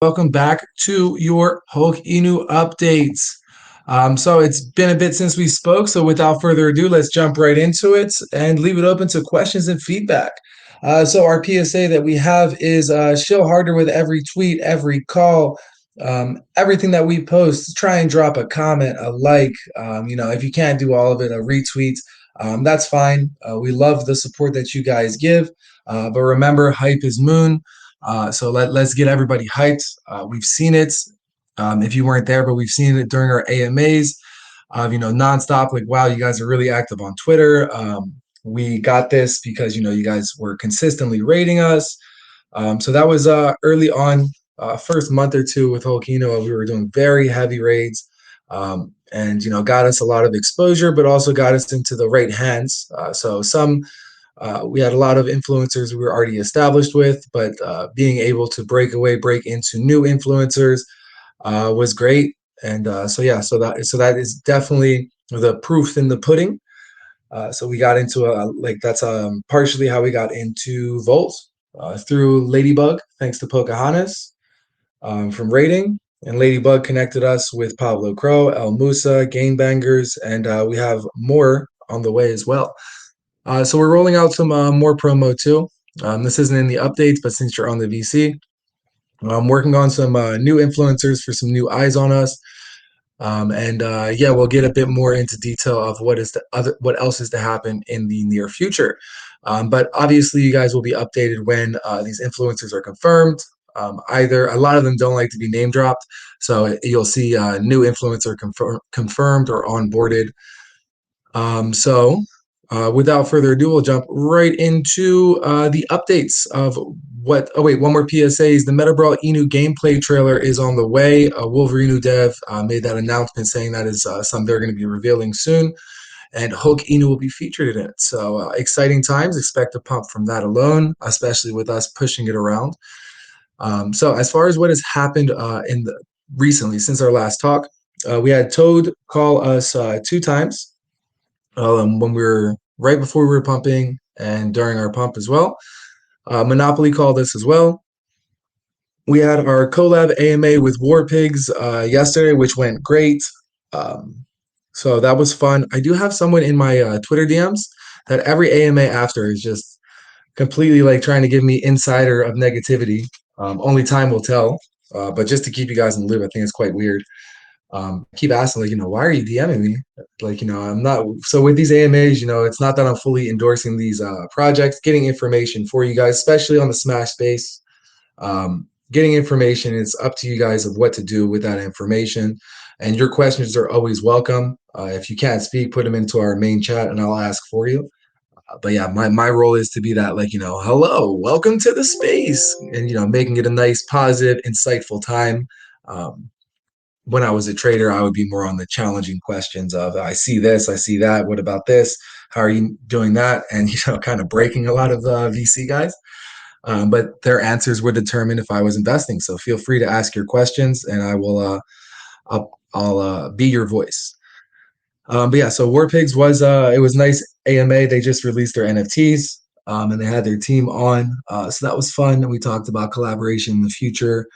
Welcome back to your Hulk Inu updates. So it's been a bit since we spoke, so without further ado, let's jump right into it and leave it open to questions and feedback. So our PSA that we have is shill harder with every tweet, every call, everything that we post. Try and drop a comment, a like. If you can't do all of it, a retweet. That's fine. We love the support that you guys give. But remember, hype is moon. So let's get everybody hyped. We've seen it. If you weren't there, but we've seen it during our AMAs. Nonstop. Like, wow, you guys are really active on Twitter. We got this because you guys were consistently rating us. So that was early on, first month or two with Holkino. We were doing very heavy raids, and got us a lot of exposure, but also got us into the right hands. We had a lot of influencers we were already established with, but being able to break into new influencers was great. And so that is definitely the proof in the pudding. So we got into that's partially how we got into Volt through Ladybug, thanks to Pocahontas from rating. And Ladybug connected us with Pablo Crow, El Musa, Gangbangers, and we have more on the way as well. So we're rolling out some more promo too. This isn't in the updates, but since you're on the VC, I'm working on some new influencers for some new eyes on us. We'll get a bit more into detail of what else is to happen in the near future. But obviously, you guys will be updated when these influencers are confirmed. Either a lot of them don't like to be name dropped, so you'll see new influencer confirmed or onboarded. Without further ado, we'll jump right into the updates of what. Oh wait, one more PSAs. The Meta Brawl Inu gameplay trailer is on the way. Wolverine Dev made that announcement saying that is something they're going to be revealing soon, and Hulk Inu will be featured in it. So exciting times. Expect a pump from that alone, especially with us pushing it around. So as far as what has happened recently since our last talk, we had Toad call us 2 times when we were right before we were pumping and during our pump as well. Monopoly called us as well. We had our collab AMA with War Pigs yesterday, which went great. So that was fun. I do have someone in my Twitter DMs that every AMA after is just completely like trying to give me insider of negativity. Only time will tell. But just to keep you guys in the loop, I think it's quite weird. Keep asking, like, why are you DMing me? Like, I'm not. So with these AMAs, it's not that I'm fully endorsing these projects, getting information for you guys, especially on the Smash space. Getting information, it's up to you guys of what to do with that information. And your questions are always welcome. If you can't speak, put them into our main chat and I'll ask for you. But yeah, my role is to be that, like, hello, welcome to the space, and making it a nice, positive, insightful time. When I was a trader, I would be more on the challenging questions of, I see this, I see that, what about this? How are you doing that? And, kind of breaking a lot of VC guys. But their answers would determine if I was investing. So feel free to ask your questions and I will, I'll be your voice. But yeah, so War Pigs was, it was nice AMA. They just released their NFTs and they had their team on. So that was fun. And we talked about collaboration in the future.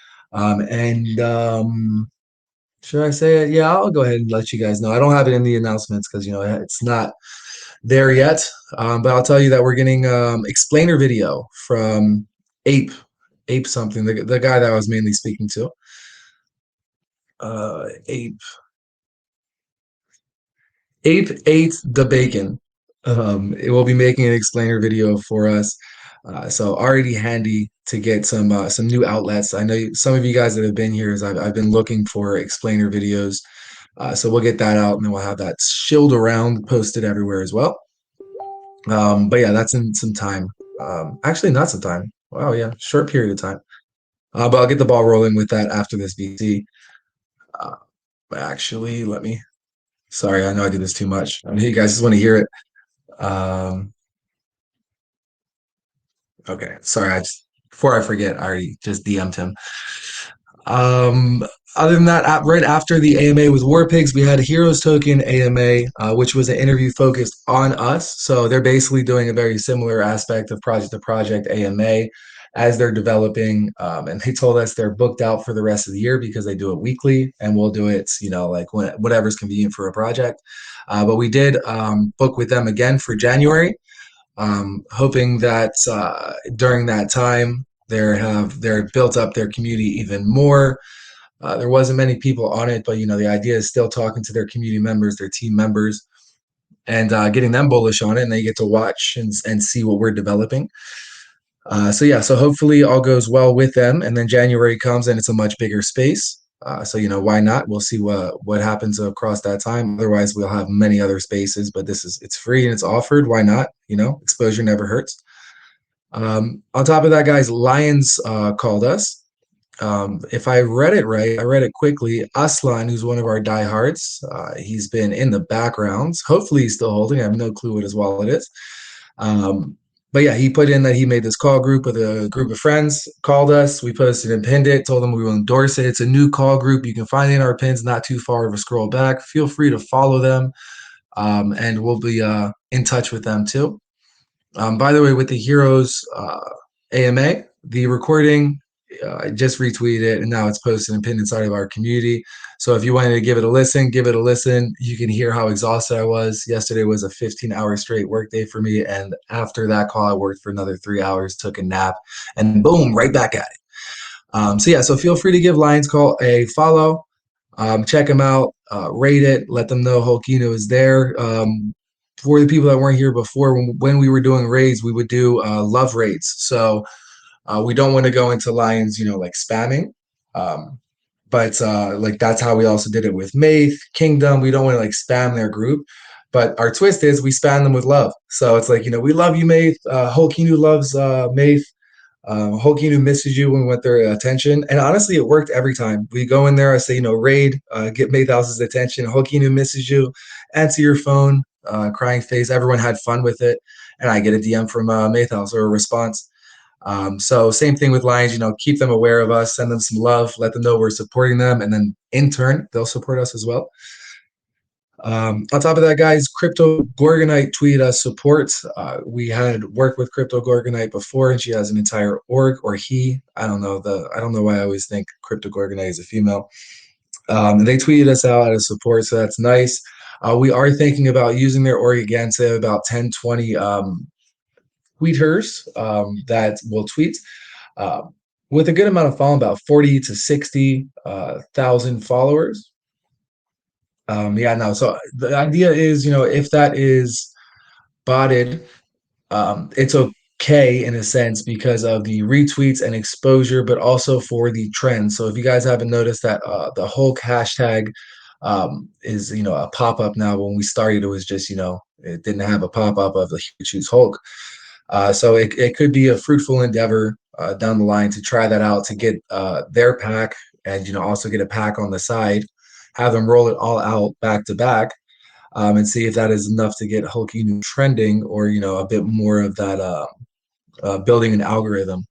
Should I say it? Yeah, I'll go ahead and let you guys know. I don't have it in the announcements because it's not there yet. But I'll tell you that we're getting explainer video from Ape, Ape something, the guy that I was mainly speaking to. Ape ate the bacon. It will be making an explainer video for us. So already handy to get some new outlets. I know some of you guys that have been here is I've been looking for explainer videos. So we'll get that out and then we'll have that shilled around, posted everywhere as well. But yeah, that's in some time. Actually, not some time. Wow, yeah, short period of time. But I'll get the ball rolling with that after this VC. Actually, sorry, I know I do this too much. I know you guys just want to hear it. Okay, sorry, before I forget, I already just DM'd him. Other than that, right after the AMA with War Pigs, we had a Heroes Token AMA, which was an interview focused on us. So they're basically doing a very similar aspect of project to project AMA. as they're developing. And they told us they're booked out for the rest of the year because they do it weekly, and we'll do it, like whatever's convenient for a project. But we did book with them again for January, hoping that during that time they're built up their community even more. There wasn't many people on it, but the idea is still talking to their community members, their team members, and getting them bullish on it, and they get to watch and see what we're developing. So yeah, so hopefully all goes well with them, and then January comes and it's a much bigger space. So why not? We'll see what happens across that time. Otherwise, we'll have many other spaces, but it's free and it's offered. Why not? Exposure never hurts. On top of that, guys, Lions called us. If I read it right, I read it quickly. Aslan, who's one of our diehards, he's been in the backgrounds. Hopefully, he's still holding. I have no clue what his wallet is. Um, but yeah, he put in that he made this call group with a group of friends, called us. We posted and pinned it, told them we will endorse it. It's a new call group. You can find it in our pins, not too far of a scroll back. Feel free to follow them, and we'll be in touch with them too. By the way, with the Heroes AMA, the recording, I just retweeted it and now it's posted and pinned inside of our community. So if you wanted to give it a listen, give it a listen. You can hear how exhausted I was. Yesterday was a 15-hour straight workday for me. And after that call, I worked for another 3 hours, took a nap, and boom, right back at it. So yeah, so feel free to give Lions Call a follow. Check them out, rate it, let them know Hulkino is there. For the people that weren't here before, when we were doing raids, we would do love raids. So we don't want to go into Lions, like spamming. Um, but like that's how we also did it with Maith, Kingdom. We don't want to like spam their group. But our twist is we spam them with love. So it's like, we love you, Maith. Hulkino loves Maith. Hulkino misses you when we want their attention. And honestly, it worked every time. We go in there, I say, raid, get Maythouse's attention. Hulkino misses you, answer your phone, crying face. Everyone had fun with it. And I get a DM from Maythouse or a response. So same thing with Lions, keep them aware of us, send them some love, let them know we're supporting them. And then in turn, they'll support us as well. On top of that, guys, Crypto Gorgonite tweeted us support. We had worked with Crypto Gorgonite before, and she has an entire org, or he. I don't know why I always think Crypto Gorgonite is a female. They tweeted us out as support, so that's nice. We are thinking about using their org again. So they have about 10, 20 tweeters that will tweet. With a good amount of following, about 40 to 60,000 followers. Yeah, no. So the idea is, if that is botted, it's okay in a sense because of the retweets and exposure, but also for the trend. So if you guys haven't noticed that the Hulk hashtag is, a pop-up now. When we started, it was just, it didn't have a pop-up of the Choose Hulk. So it could be a fruitful endeavor down the line to try that out, to get their pack and, also get a pack on the side, have them roll it all out back to back, and see if that is enough to get Hulkino trending, or a bit more of that building an algorithm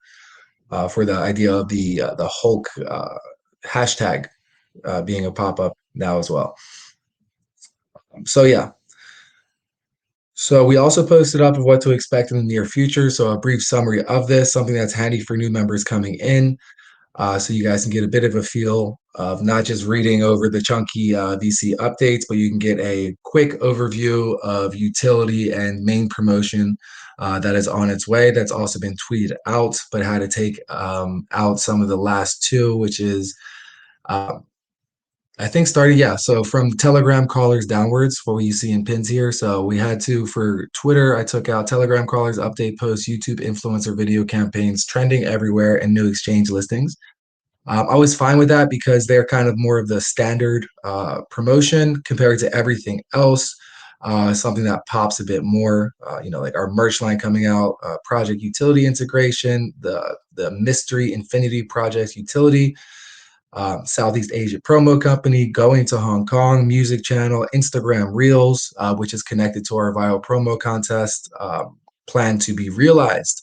for the idea of the Hulk hashtag being a pop up now as well. So yeah. So we also posted up of what to expect in the near future. So a brief summary of this, something that's handy for new members coming in. So you guys can get a bit of a feel of not just reading over the chunky VC updates, but you can get a quick overview of utility and main promotion that is on its way. That's also been tweeted out, but had to take out some of the last two, which is I think starting, yeah. So from Telegram callers downwards, what you see in pins here. So we had to, for Twitter, I took out Telegram callers, update posts, YouTube influencer video campaigns, trending everywhere, and new exchange listings. I was fine with that because they're kind of more of the standard promotion compared to everything else. Something that pops a bit more, like our merch line coming out, project utility integration, the mystery infinity project utility, Southeast Asia promo company, going to Hong Kong, music channel, Instagram Reels, which is connected to our viral promo contest, planned to be realized.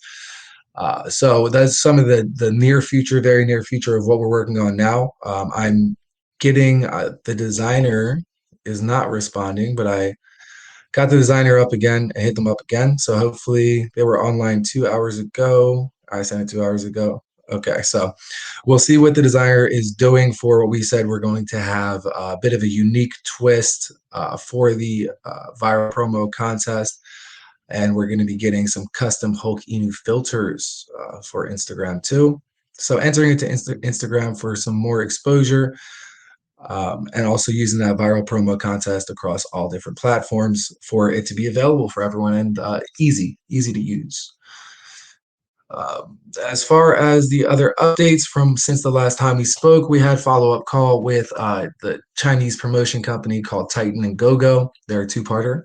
So that's some of the near future, very near future of what we're working on now. I'm getting the designer is not responding, but I got the designer up again and hit them up again. So hopefully they were online 2 hours ago. I sent it 2 hours ago. Okay, so we'll see what the designer is doing for what we said we're going to have a bit of a unique twist for the viral promo contest. And we're going to be getting some custom Hulk Inu filters for Instagram too. So entering into Instagram for some more exposure, and also using that viral promo contest across all different platforms for it to be available for everyone and easy to use. As far as the other updates from since the last time we spoke, we had follow-up call with the Chinese promotion company called Titan and GoGo. They're a two-parter.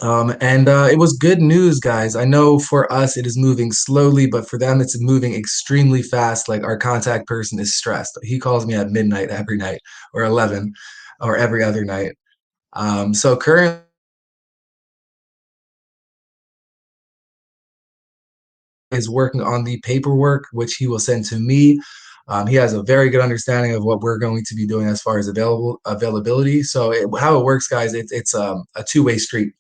And it was good news, guys. I know for us it is moving slowly, but for them it's moving extremely fast. Like our contact person is stressed. He calls me at midnight every night, or 11, or every other night. So currently is working on the paperwork, which he will send to me. He has a very good understanding of what we're going to be doing as far as availability. So how it works, guys, it's a two-way street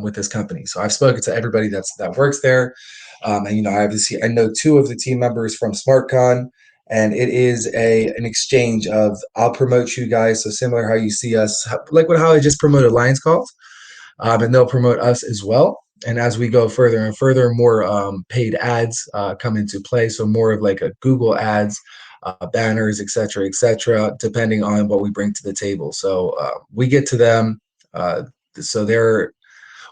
with this company. So I've spoken to everybody that works there, and I know two of the team members from SmartCon, and it is an exchange of I'll promote you guys. So similar how you see us, like how I just promoted Lions Calls, and they'll promote us as well. And as we go further and further, more paid ads come into play. So more of like a Google ads, banners, et cetera, depending on what we bring to the table. So we get to them. So they're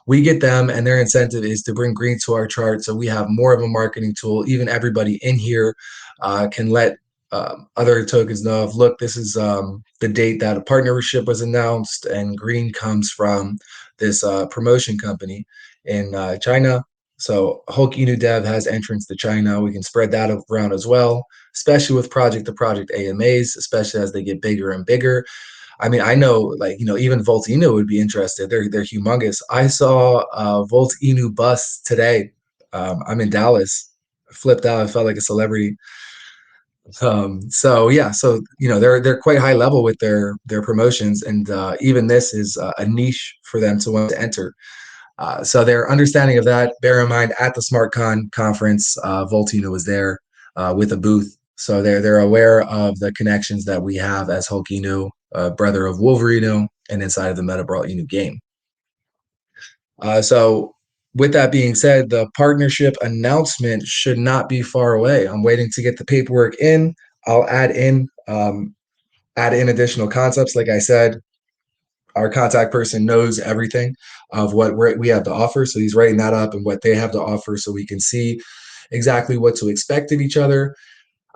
we get them, and their incentive is to bring green to our chart. So we have more of a marketing tool. Even everybody in here can let other tokens know of, look, this is the date that a partnership was announced, and green comes from this promotion company in China. So Hulk Inu Dev has entrance to China. We can spread that around as well, especially with project to project AMAs, especially as they get bigger and bigger. I mean, I know, like, even Volt Inu would be interested. They're humongous. I saw Volt Inu bus today. I'm in Dallas. Flipped out. I felt like a celebrity. So yeah, so they're quite high level with their promotions, and even this is a niche for them to want to enter. So their understanding of that. Bear in mind, at the SmartCon conference, Volt Inu was there with a booth, so they're aware of the connections that we have as Hulk Inu, brother of Wolverino, and inside of the Meta Brawl Inu game. So with that being said, the partnership announcement should not be far away. I'm waiting to get the paperwork in. I'll add in additional concepts. Like I said, our contact person knows everything of what we have to offer. So he's writing that up and what they have to offer so we can see exactly what to expect of each other.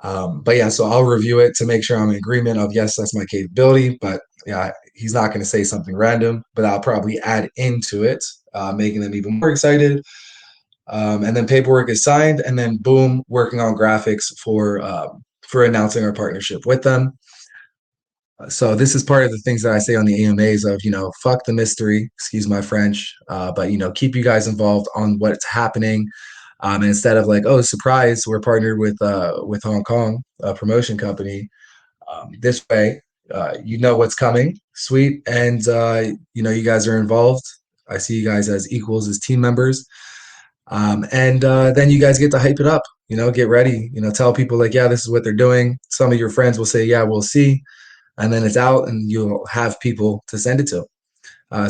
But yeah, so I'll review it to make sure I'm in agreement of, yes, that's my capability. But yeah, he's not going to say something random, but I'll probably add into it, making them even more excited. And then paperwork is signed, and then boom, working on graphics for announcing our partnership with them. So this is part of the things that I say on the AMAs of, fuck the mystery, excuse my French, but keep you guys involved on what's happening. And instead of like, oh, surprise, we're partnered with Hong Kong, a promotion company. This way, you know what's coming, sweet, and you guys are involved. I see you guys as equals, as team members, and then you guys get to hype it up. Get ready. Tell people like, yeah, this is what they're doing. Some of your friends will say, yeah, we'll see, and then it's out, and you'll have people to send it to.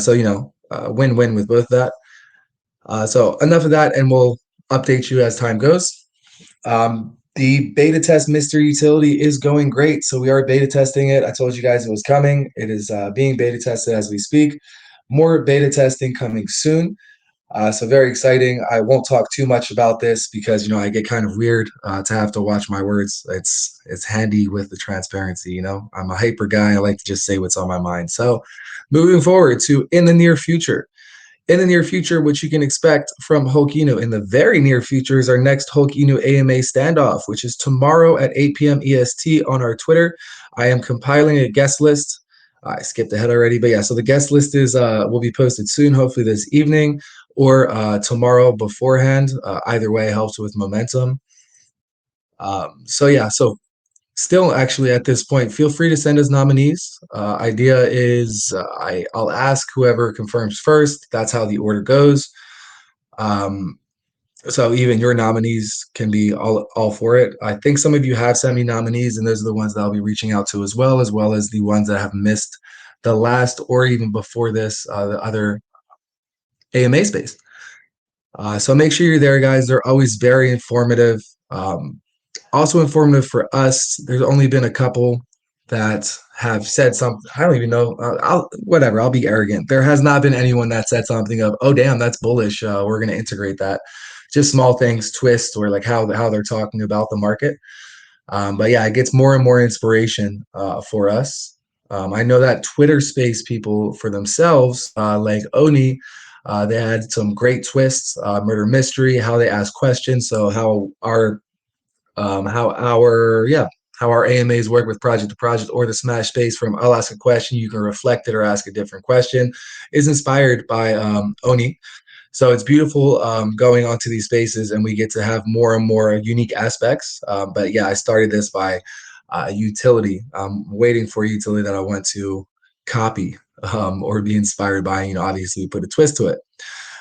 So win-win with both of that. So enough of that, and we'll update you as time goes. The beta test mystery utility is going great. So we are beta testing it. I told you guys it was coming. It is being beta tested as we speak. More beta testing coming soon. So very exciting. I won't talk too much about this because I get kind of weird to have to watch my words. It's handy with the transparency. I'm a hyper guy. I like to just say what's on my mind. So moving forward to in the near future. In the near future, which you can expect from Hulk Inu. In the very near future is our next Hulk Inu AMA standoff, which is tomorrow at 8 p.m. EST on our Twitter. I am compiling a guest list. I skipped ahead already, but yeah, so the guest list is will be posted soon, hopefully this evening or tomorrow beforehand. Either way helps with momentum. So yeah, so still actually at this point, feel free to send us nominees. Idea is I'll ask whoever confirms first. That's how the order goes. So even your nominees can be all for it. I think some of you have sent me nominees, and those are the ones that I'll be reaching out to as well as the ones that have missed the last or even before this, the other AMA space. So make sure you're there, guys. They're always very informative. Um, Also informative for us. There's only been a couple that have said something. I don't even know. I'll whatever. I'll be arrogant. There has not been anyone that said something of, "Oh, damn, that's bullish. We're going to integrate that." Just small things, twists, or like how they're talking about the market. But yeah, it gets more and more inspiration for us. I know that Twitter space people for themselves, like Oni, they had some great twists, murder mystery, how they ask questions. So how our yeah how our AMAs work with project to project or the Smash space from I'll ask a question, you can reflect it or ask a different question is inspired by Oni. So it's beautiful going onto these spaces and we get to have more and more unique aspects. But yeah, I started this by utility. I'm waiting for a utility that I want to copy or be inspired by. Obviously put a twist to it.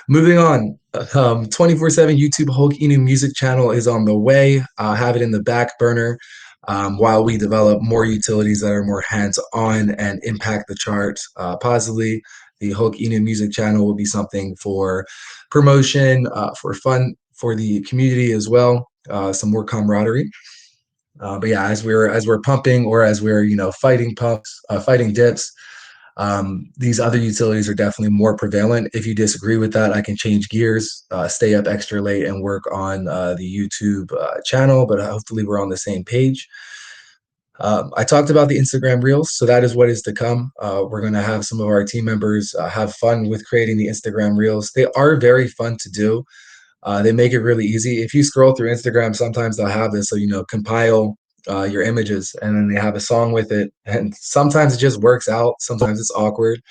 Moving on, 24/7 YouTube Hulk Inu music channel is on the way. Have it in the back burner while we develop more utilities that are more hands-on and impact the charts positively. The Hulk Inu music channel will be something for promotion, for fun, for the community as well. Some more camaraderie. But yeah, as we're pumping or as we're fighting pumps, fighting dips, these other utilities are definitely more prevalent. If you disagree with that, I can change gears, stay up extra late, and work on the YouTube channel. But hopefully, we're on the same page. I talked about the Instagram Reels, so that is what is to come. We're going to have some of our team members have fun with creating the Instagram Reels. They are very fun to do. They make it really easy. If you scroll through Instagram, sometimes they'll have this, so compile your images, and then they have a song with it. And sometimes it just works out. Sometimes it's awkward.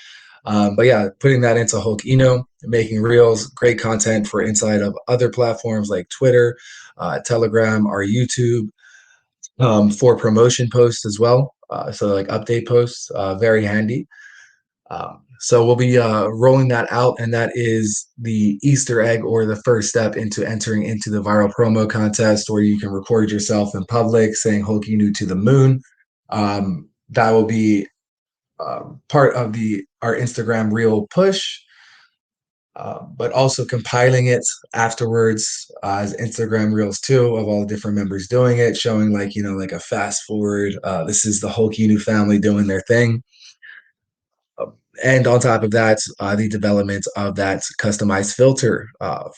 But yeah, putting that into Hulk Eno, making reels, great content for inside of other platforms like Twitter, Telegram, our YouTube, for promotion posts as well. So like update posts, very handy. So we'll be rolling that out, and that is the Easter egg or the first step into entering into the viral promo contest, where you can record yourself in public saying "Hulk Enu to the moon." That will be part of the our Instagram reel push, but also compiling it afterwards as Instagram reels too of all the different members doing it, showing like a fast forward. This is the Hulk Enu family doing their thing. And on top of that, the development of that customized filter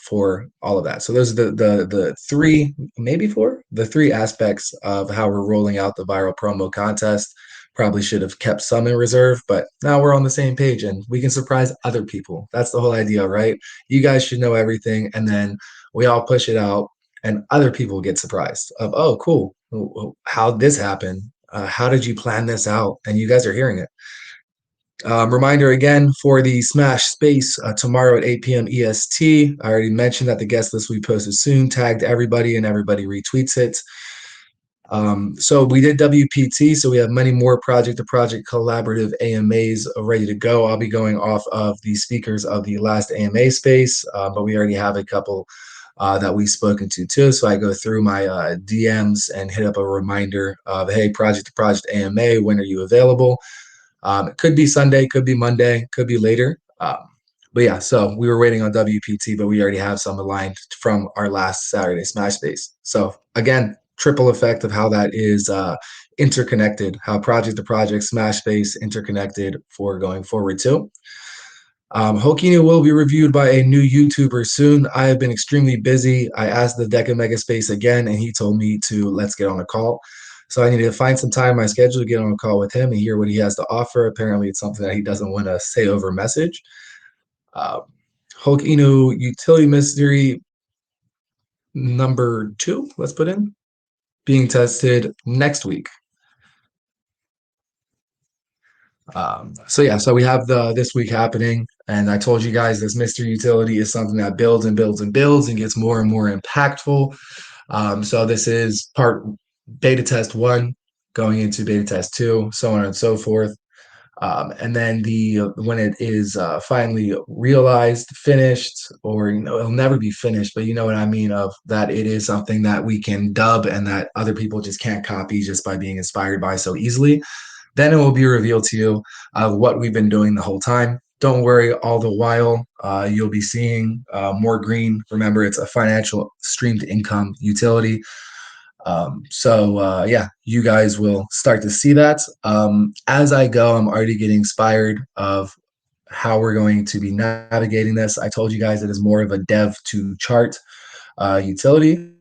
for all of that. So those are the three, maybe four, the three aspects of how we're rolling out the viral promo contest. Probably should have kept some in reserve, but now we're on the same page and we can surprise other people. That's the whole idea, right? You guys should know everything, and then we all push it out, and other people get surprised of, oh, cool, how'd this happen? How did you plan this out? And you guys are hearing it. Reminder again for the Smash Space tomorrow at 8 p.m. EST. I already mentioned that the guest list will be posted soon, tagged everybody, and everybody retweets it. So we did WPT, so we have many more project to project collaborative AMAs ready to go. I'll be going off of the speakers of the last AMA space, but we already have a couple that we've spoken to too. So I go through my DMs and hit up a reminder of, hey, project to project AMA, when are you available? It could be Sunday, could be Monday, could be later. But yeah, so we were waiting on WPT, but we already have some aligned from our last Saturday Smash Space. So again, triple effect of how that is interconnected, how project to project Smash Space interconnected for going forward too. Hokina will be reviewed by a new YouTuber soon. I have been extremely busy. I asked the Deca Mega Space again, and he told me to let's get on a call. So I need to find some time in my schedule to get on a call with him and hear what he has to offer. Apparently, it's something that he doesn't want to say over message. Uh, Hulk Inu Utility Mystery number 2, let's put in, being tested next week. So yeah, so we have the this week happening, and I told you guys this mystery utility is something that builds and builds and builds and gets more and more impactful. So this is part beta test 1 going into beta test 2, so on and so forth. And then the when it is finally realized, finished, or it'll never be finished, but you know what I mean, of that it is something that we can dub and that other people just can't copy just by being inspired by so easily. Then it will be revealed to you what we've been doing the whole time. Don't worry, all the while you'll be seeing more green. Remember, it's a financial streamed income utility. Yeah, you guys will start to see that. As I go, I'm already getting inspired of how we're going to be navigating this. I told you guys it is more of a dev to chart utility.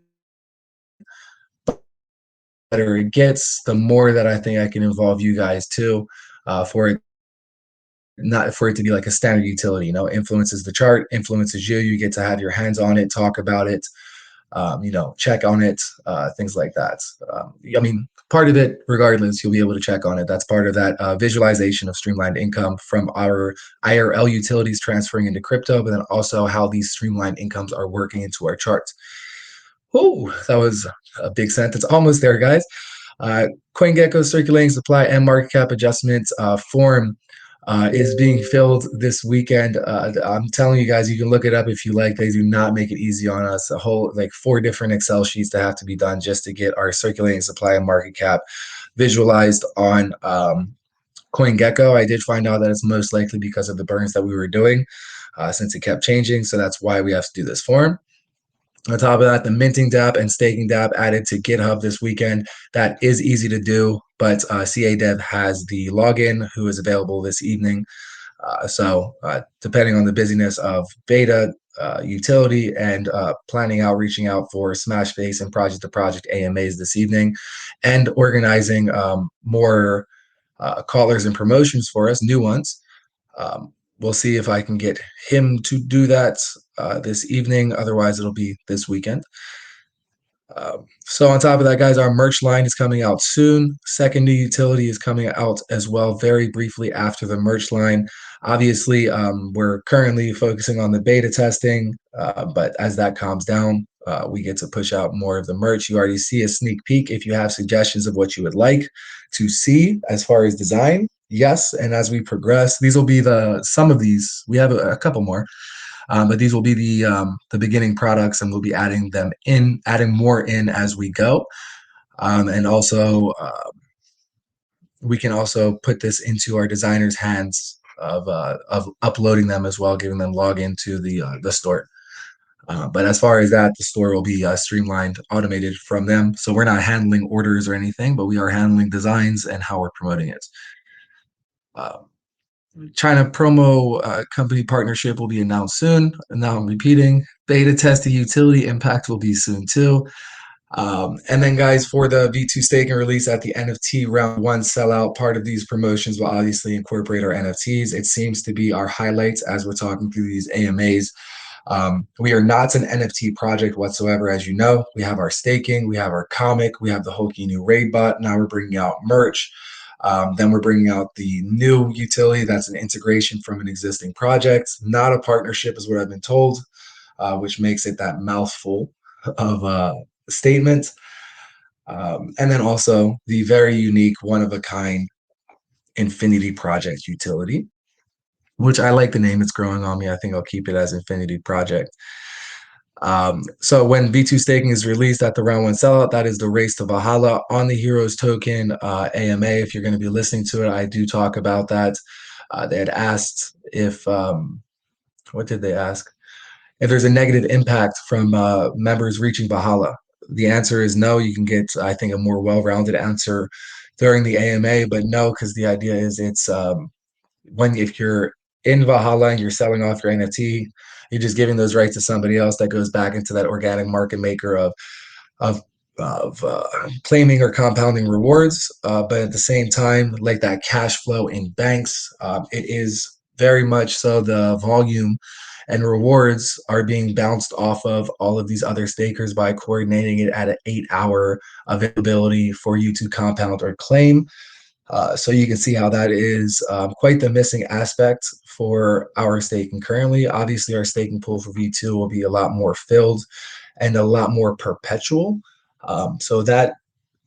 The better it gets, the more that I think I can involve you guys too, for it not for it to be like a standard utility. Influences the chart, influences you. You get to have your hands on it, talk about it, check on it, things like that. I mean, part of it, regardless, you'll be able to check on it. That's part of that visualization of streamlined income from our IRL utilities transferring into crypto, but then also how these streamlined incomes are working into our charts. Oh, that was a big sentence. Almost there, guys. Uh, CoinGecko circulating supply and market cap adjustments form is being filled this weekend. I'm telling you guys, you can look it up if you like. They do not make it easy on us. A whole like 4 different Excel sheets that have to be done just to get our circulating supply and market cap visualized on CoinGecko. I did find out that it's most likely because of the burns that we were doing, since it kept changing. So that's why we have to do this form. On top of that, the minting dApp and staking dApp added to GitHub this weekend. That is easy to do, but CA Dev has the login, who is available this evening. Depending on the busyness of beta, utility, and planning out, reaching out for Smashface and project to project AMAs this evening, and organizing more callers and promotions for us, new ones. We'll see if I can get him to do that this evening. Otherwise, it'll be this weekend. So on top of that, guys, our merch line is coming out soon. Second new utility is coming out as well, very briefly after the merch line. Obviously, we're currently focusing on the beta testing, but as that calms down, we get to push out more of the merch. You already see a sneak peek. If you have suggestions of what you would like to see as far as design, yes. And as we progress, these will be some of these. We have a couple more. But these will be the beginning products, and we'll be adding more in as we go. And also, we can also put this into our designers' hands of uploading them as well, giving them login to the store. But as far as that, the store will be streamlined, automated from them. So we're not handling orders or anything, but we are handling designs and how we're promoting it. China promo company partnership will be announced soon. And now I'm repeating, beta testing utility impact will be soon too. And then, guys, for the V2 staking release at the NFT round one sellout, part of these promotions will obviously incorporate our NFTs. It seems to be our highlights as we're talking through these AMAs. We are not an NFT project whatsoever, as you know. We have our staking, we have our comic, we have the Hoki new raid bot. Now we're bringing out merch. Then we're bringing out the new utility that's an integration from an existing project, not a partnership, is what I've been told, which makes it that mouthful of statement. And then also the very unique, one of a kind Infinity Project utility, which I like the name. It's growing on me. I think I'll keep it as Infinity Project. So when V2 staking is released at the round one sellout, that is the race to Valhalla on the Heroes token AMA. If you're going to be listening to it, I do talk about that. They had asked if, what did they ask? If there's a negative impact from members reaching Valhalla. The answer is no. You can get, I think, a more well-rounded answer during the AMA, but no, because the idea is it's if you're in Valhalla and you're selling off your NFT, you're just giving those rights to somebody else that goes back into that organic market maker of claiming or compounding rewards. But at the same time, like that cash flow in banks, it is very much so the volume and rewards are being bounced off of all of these other stakers by coordinating it at an 8-hour availability for you to compound or claim. So you can see how that is quite the missing aspect for our staking currently. Obviously, our staking pool for V2 will be a lot more filled and a lot more perpetual. So that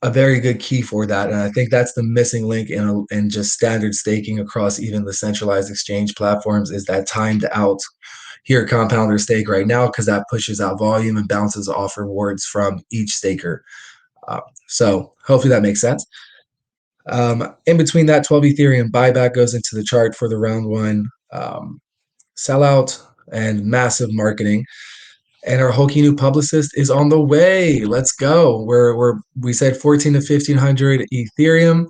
a very good key for that. And I think that's the missing link in just standard staking across even the centralized exchange platforms is that timed out here compounder stake right now because that pushes out volume and bounces off rewards from each staker. So hopefully that makes sense. In between that, 12 Ethereum buyback goes into the chart for the round one sellout and massive marketing. And our Hulky new publicist is on the way. Let's go. We said 14 to 1500 Ethereum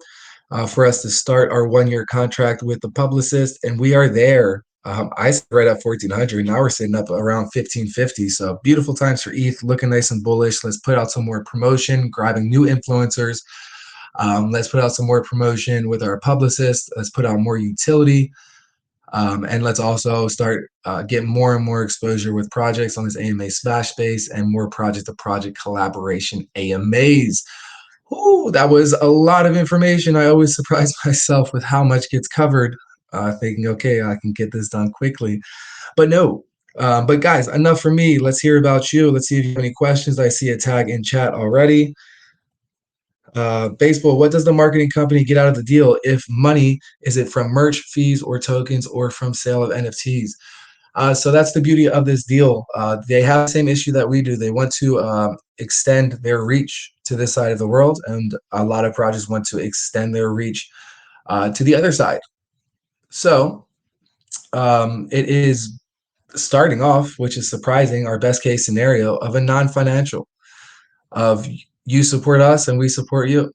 for us to start our 1 year contract with the publicist, and we are there. I said right at 1400. Now we're sitting up around 1550. So beautiful times for ETH, looking nice and bullish. Let's put out some more promotion, grabbing new influencers. Let's put out some more promotion with our publicist. Let's put out more utility. And let's also start getting more and more exposure with projects on this AMA Smash space and more project to project collaboration AMAs. Ooh, that was a lot of information. I always surprise myself with how much gets covered, thinking, okay, I can get this done quickly. But no. But guys, enough for me. Let's hear about you. Let's see if you have any questions. I see a tag in chat already. Baseball, what does the marketing company get out of the deal? If money, is it from merch, fees, or tokens, or from sale of NFTs? So that's the beauty of this deal. They have the same issue that we do. They want to extend their reach to this side of the world, and a lot of projects want to extend their reach to the other side. So it is starting off, which is surprising, our best case scenario of a non-financial of you support us and we support you.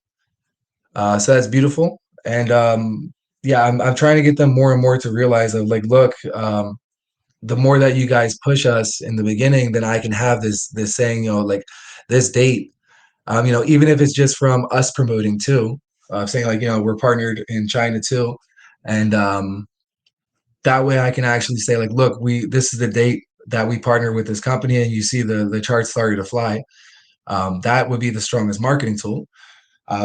So that's beautiful. And yeah, I'm trying to get them more and more to realize of like, look, the more that you guys push us in the beginning, then I can have this saying, like this date, even if it's just from us promoting too, saying like, we're partnered in China too. And that way I can actually say like, look, this is the date that we partner with this company and you see the charts started to fly. That would be the strongest marketing tool.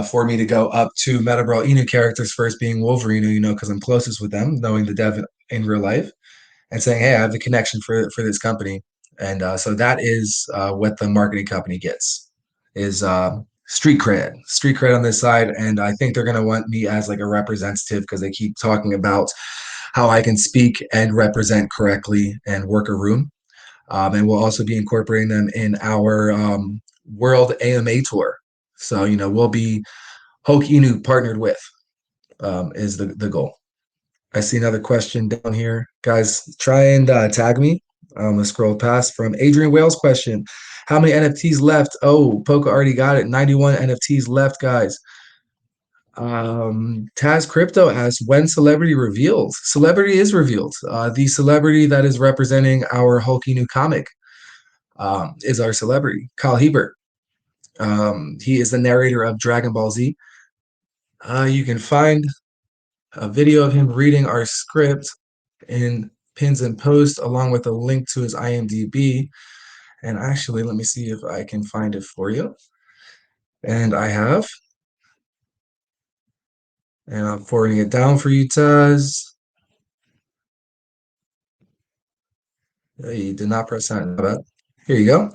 For me to go up to Metabrawl Inu characters, first being Wolverine, because I'm closest with them, knowing the dev in real life, and saying, hey, I have the connection for this company. And so that is what the marketing company gets is street cred on this side. And I think they're going to want me as like a representative because they keep talking about how I can speak and represent correctly and work a room. And we'll also be incorporating them in our World AMA tour. So, we'll be Hulk Inu partnered with is the goal. I see another question down here. Guys, try and tag me. Let's scroll past from Adrian Wales question. How many NFTs left? Oh, Poca already got it. 91 NFTs left, guys. Taz Crypto asks, when celebrity revealed? Celebrity is revealed. The celebrity that is representing our Hulk Inu comic is our celebrity, Kyle Hebert. He is the narrator of Dragon Ball Z. You can find a video of him reading our script in pins and posts, along with a link to his IMDb. And actually, let me see if I can find it for you. And I have. And I'm forwarding it down for you, Taz. You did not press that. Here you go.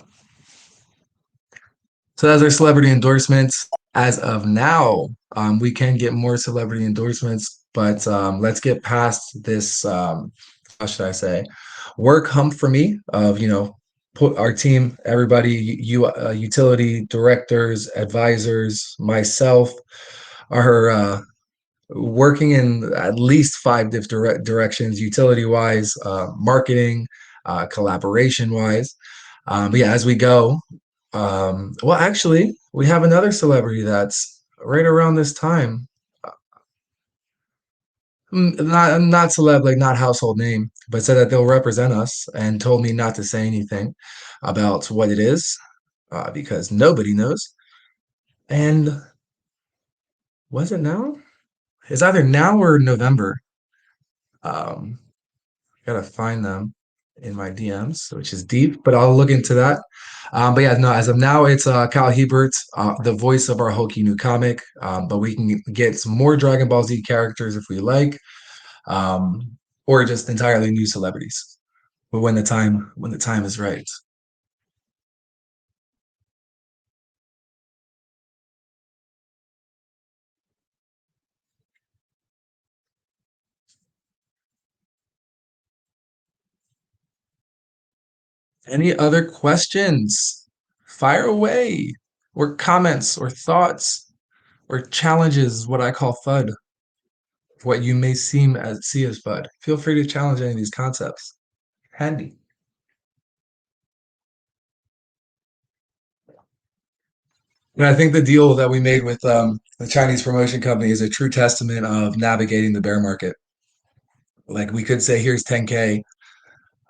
So that's our celebrity endorsements. As of now, we can get more celebrity endorsements, but let's get past this. How should I say? Work hump for me of put our team, everybody, utility directors, advisors, myself, are working in at least five different directions, utility wise, marketing, collaboration wise. But yeah, as we go, well, actually, we have another celebrity that's right around this time. Not celeb, like not household name, but said that they'll represent us and told me not to say anything about what it is because nobody knows. And was it now? It's either now or November. Um, Gotta find them in my DMs, which is deep, but I'll look into that. But yeah, no, as of now, it's Kyle Hebert, the voice of our Hulky new comic. But we can get some more Dragon Ball Z characters if we like, or just entirely new celebrities. But when the time is right. Any other questions? Fire away. Or comments or thoughts or challenges, what I call FUD, what you may see as FUD. Feel free to challenge any of these concepts. Handy. And I think the deal that we made with the Chinese promotion company is a true testament of navigating the bear market. Like we could say, here's 10K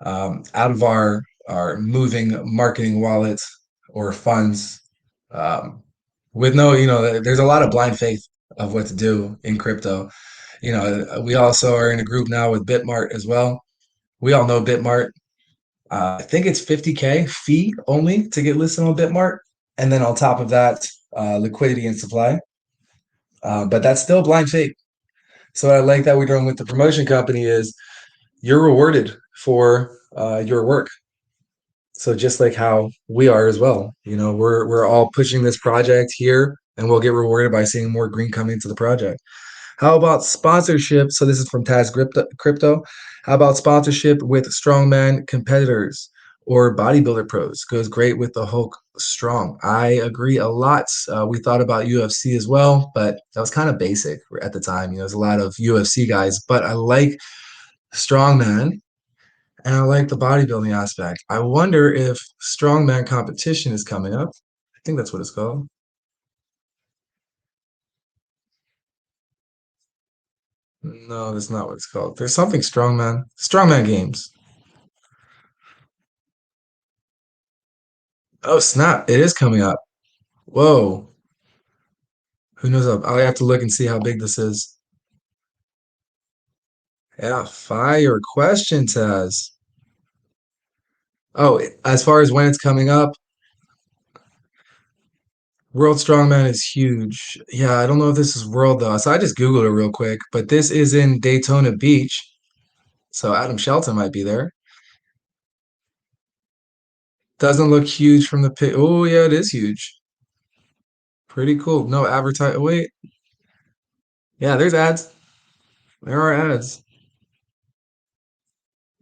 out of our moving marketing wallets or funds um, with no, there's a lot of blind faith of what to do in crypto. We also are in a group now with Bitmart as well. We all know Bitmart. I think it's 50K fee only to get listed on Bitmart. And then on top of that, liquidity and supply. But that's still blind faith. So what I like that we're doing with the promotion company is you're rewarded for your work. So just like how we are as well, we're all pushing this project here, and we'll get rewarded by seeing more green coming into the project. How about sponsorship? So this is from Taz Crypto. How about sponsorship with strongman competitors or bodybuilder pros? Goes great with the Hulk strong. I agree a lot. We thought about UFC as well, but that was kind of basic at the time. There's a lot of UFC guys, but I like strongman and I like the bodybuilding aspect. I wonder if strongman competition is coming up. I think that's what it's called. No, that's not what it's called. There's something strongman. Strongman games. Oh, snap. It is coming up. Whoa. Who knows? I'll have to look and see how big this is. Yeah, fire question, Taz. Oh, as far as when it's coming up, World Strongman is huge. Yeah, I don't know if this is World though. So I just Googled it real quick, but this is in Daytona Beach. So Adam Shelton might be there. Doesn't look huge from the pic. Oh, yeah, it is huge. Pretty cool. No advertise. Wait. Yeah, there's ads. There are ads.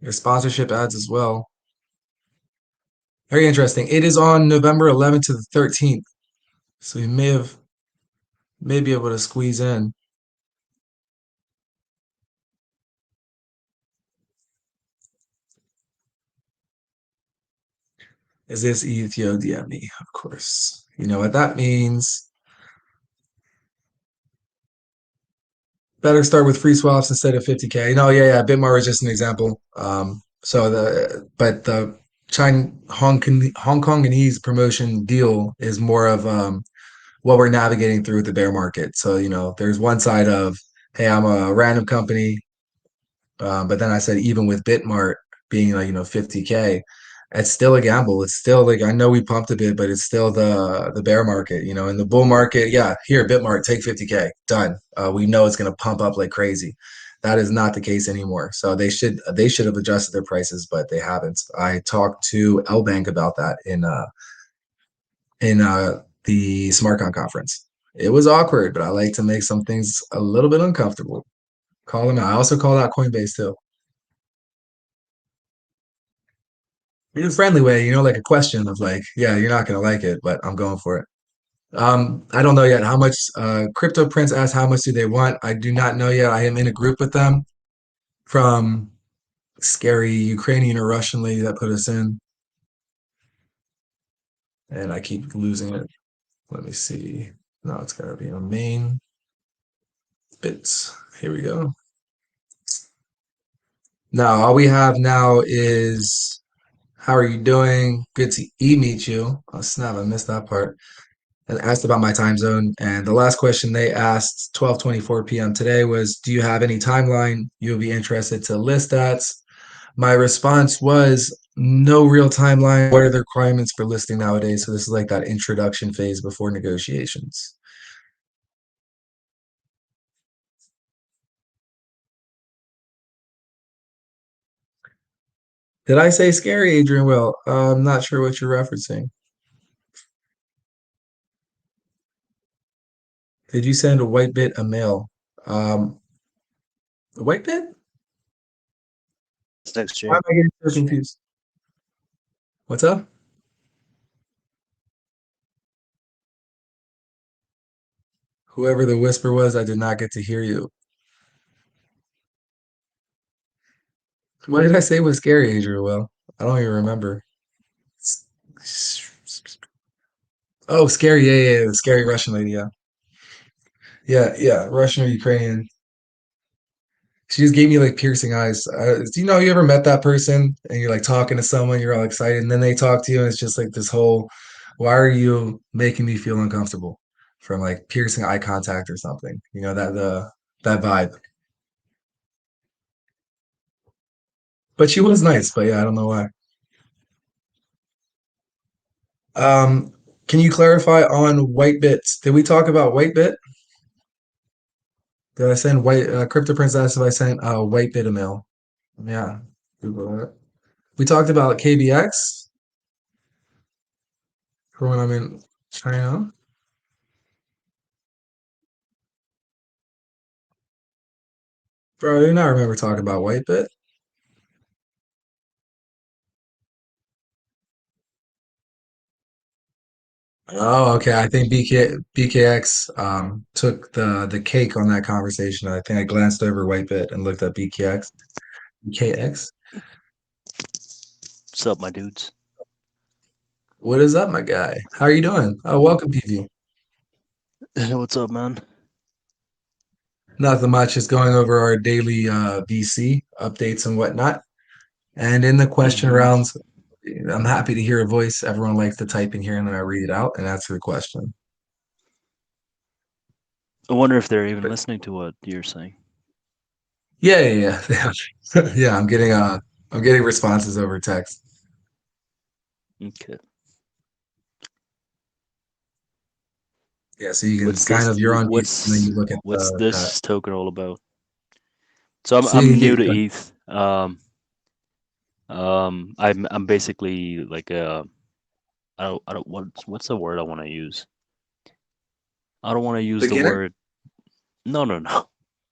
There's sponsorship ads as well. Very interesting. It is on November 11th to the 13th. So you may be able to squeeze in. Is this Ethio DM? Of course. You know what that means. Better start with free swaps instead of 50K. No, yeah, yeah. Bitmart was just an example. But the Hong Kongese promotion deal is more of what we're navigating through the bear market. So, there's one side of, hey, I'm a random company. But then I said, even with Bitmart being like, 50K, it's still a gamble. It's still like, I know we pumped a bit, but it's still the bear market, in the bull market. Yeah, here, Bitmart, take 50K, done. We know it's going to pump up like crazy. That is not the case anymore. So they should have adjusted their prices, but they haven't. I talked to L Bank about that in the SmartCon conference. It was awkward, but I like to make some things a little bit uncomfortable. Call them out. I also call out Coinbase too. In a friendly way, like a question of like, yeah, you're not gonna like it, but I'm going for it. I don't know yet how much Crypto Prince asked how much do they want. I do not know yet. I am in a group with them from scary Ukrainian or Russian lady that put us in, and I keep losing it. Let me see. No, it's gotta be a main bits. Here we go. Now all we have now is how are you doing? Good to meet you. Oh snap, I missed that part. And asked about my time zone. And the last question they asked, 12:24 p.m. today, was, "Do you have any timeline you'll be interested to list at?" My response was, "No real timeline. What are the requirements for listing nowadays?" So this is like that introduction phase before negotiations. Did I say scary, Adrian? Well, I'm not sure what you're referencing. Did you send a white bit a mail? A white bit? Next Why am year. I getting so confused? What's up? Whoever the whisper was, I did not get to hear you. What did I say was scary, Adriel? Well, I don't even remember. Oh, scary. Yeah, yeah, yeah. The scary Russian lady. Yeah. Yeah, yeah. Russian or Ukrainian. She just gave me like piercing eyes. You ever met that person and you're like talking to someone, you're all excited, and then they talk to you, and it's just like this whole, why are you making me feel uncomfortable from like piercing eye contact or something? That vibe. But she was nice, but yeah, I don't know why. Um, can you clarify on white bits? Did we talk about white bit? Did I send white Crypto Princess? If I sent white bit a mail? Yeah, Google that. We talked about KBX for when I'm in China. Bro, I do not remember talking about Whitebit. Oh, okay. I think BKX took the cake on that conversation. I think I glanced over Whitebit and looked at BKX. BKX? What's up, my dudes? What is up, my guy? How are you doing? Oh, welcome, PV. What's up, man? Nothing much. Just going over our daily VC updates and whatnot. And in the question hmm rounds, I'm happy to hear a voice. Everyone likes to type in here and then I read it out and answer the question. I wonder if they're even But listening to what you're saying. yeah, yeah, yeah. Yeah, I'm getting responses over text. Okay. Yeah, so you can What's kind this? of you're on mute and then What's you look at what's the chat. this token all about? So I'm So you I'm can new get to ETH. I'm basically like a I don't what's the word I want to use? I don't want to use the beginner. word. No.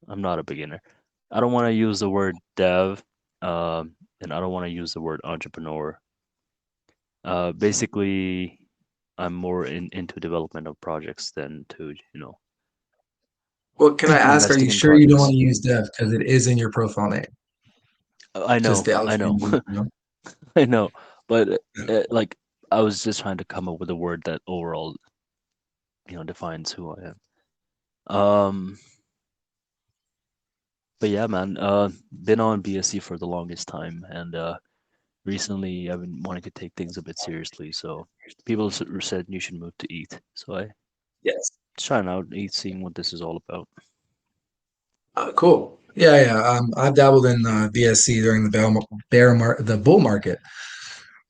I'm not a beginner. I don't want to use the word dev. And I don't want to use the word entrepreneur. Basically, I'm more into development of projects than to, Well, can I ask, are you investing in sure you don't want projects. to use dev because it is in your profile name? I Just know, the I know, alphanumeric, you know? I know, but like I was just trying to come up with a word that overall, defines who I am. But yeah, man, been on BSC for the longest time, and recently I've been wanting to take things a bit seriously. So people said you should move to ETH, so I Yes. just trying out ETH, seeing what this is all about. Cool. Yeah, yeah. I've dabbled in BSC during the the bull market.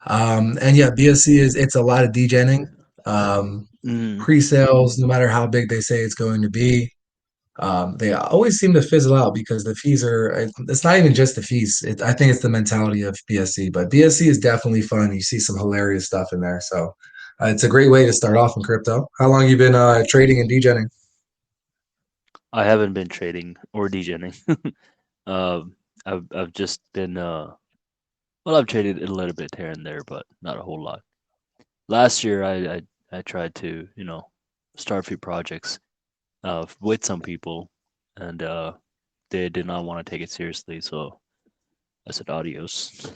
And yeah, BSC it's a lot of degenning. Um, Mm, Pre-sales, no matter how big they say it's going to be. They always seem to fizzle out because the fees it's not even just the fees. I think it's the mentality of BSC, but BSC is definitely fun. You see some hilarious stuff in there. So it's a great way to start off in crypto. How long you been trading and degening? I haven't been trading or degenning. Um, I've just been well, I've traded a little bit here and there, but not a whole lot. Last year, I tried to start a few projects with some people, and they did not want to take it seriously, so I said adios.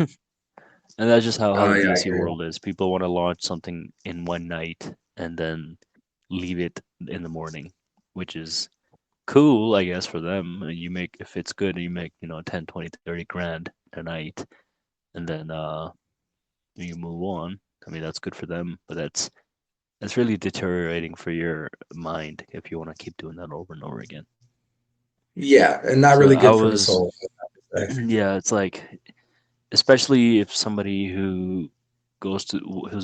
And that's just how the Yeah, I BSC hear you. world is. People want to launch something in one night and then leave it in the morning, which is cool, I guess, for them. You make if it's good, you make 10, 20, 30 grand a night, and then you move on. I mean, that's good for them, but that's really deteriorating for your mind if you want to keep doing that over and over again. Yeah, and not So really I good for the was, soul. yeah, it's like, especially if somebody who's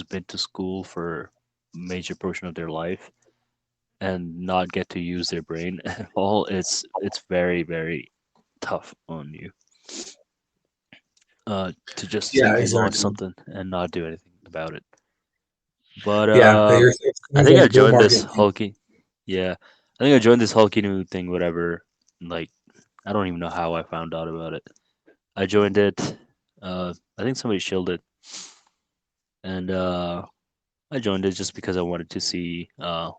been to school for a major portion of their life and not get to use their brain at all, it's very, very tough on you to just Yeah, simply launch exactly. something and not do anything about it. But Yeah, it's I kind of think I like bull joined market. this hulky. Yeah, I think I joined this hulky new thing. Whatever. Like, I don't even know how I found out about it. I joined it. I think somebody shilled it, and I joined it just because I wanted to see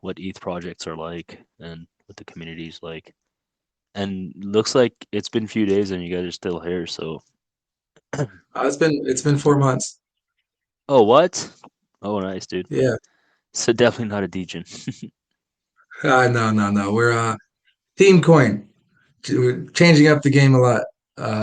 what ETH projects are like and what the community is like. And looks like it's been a few days and you guys are still here. So, It's been 4 months. oh what? Oh nice, dude. Yeah. So definitely not a degen. No, no, no. We're theme coin. We're changing up the game a lot.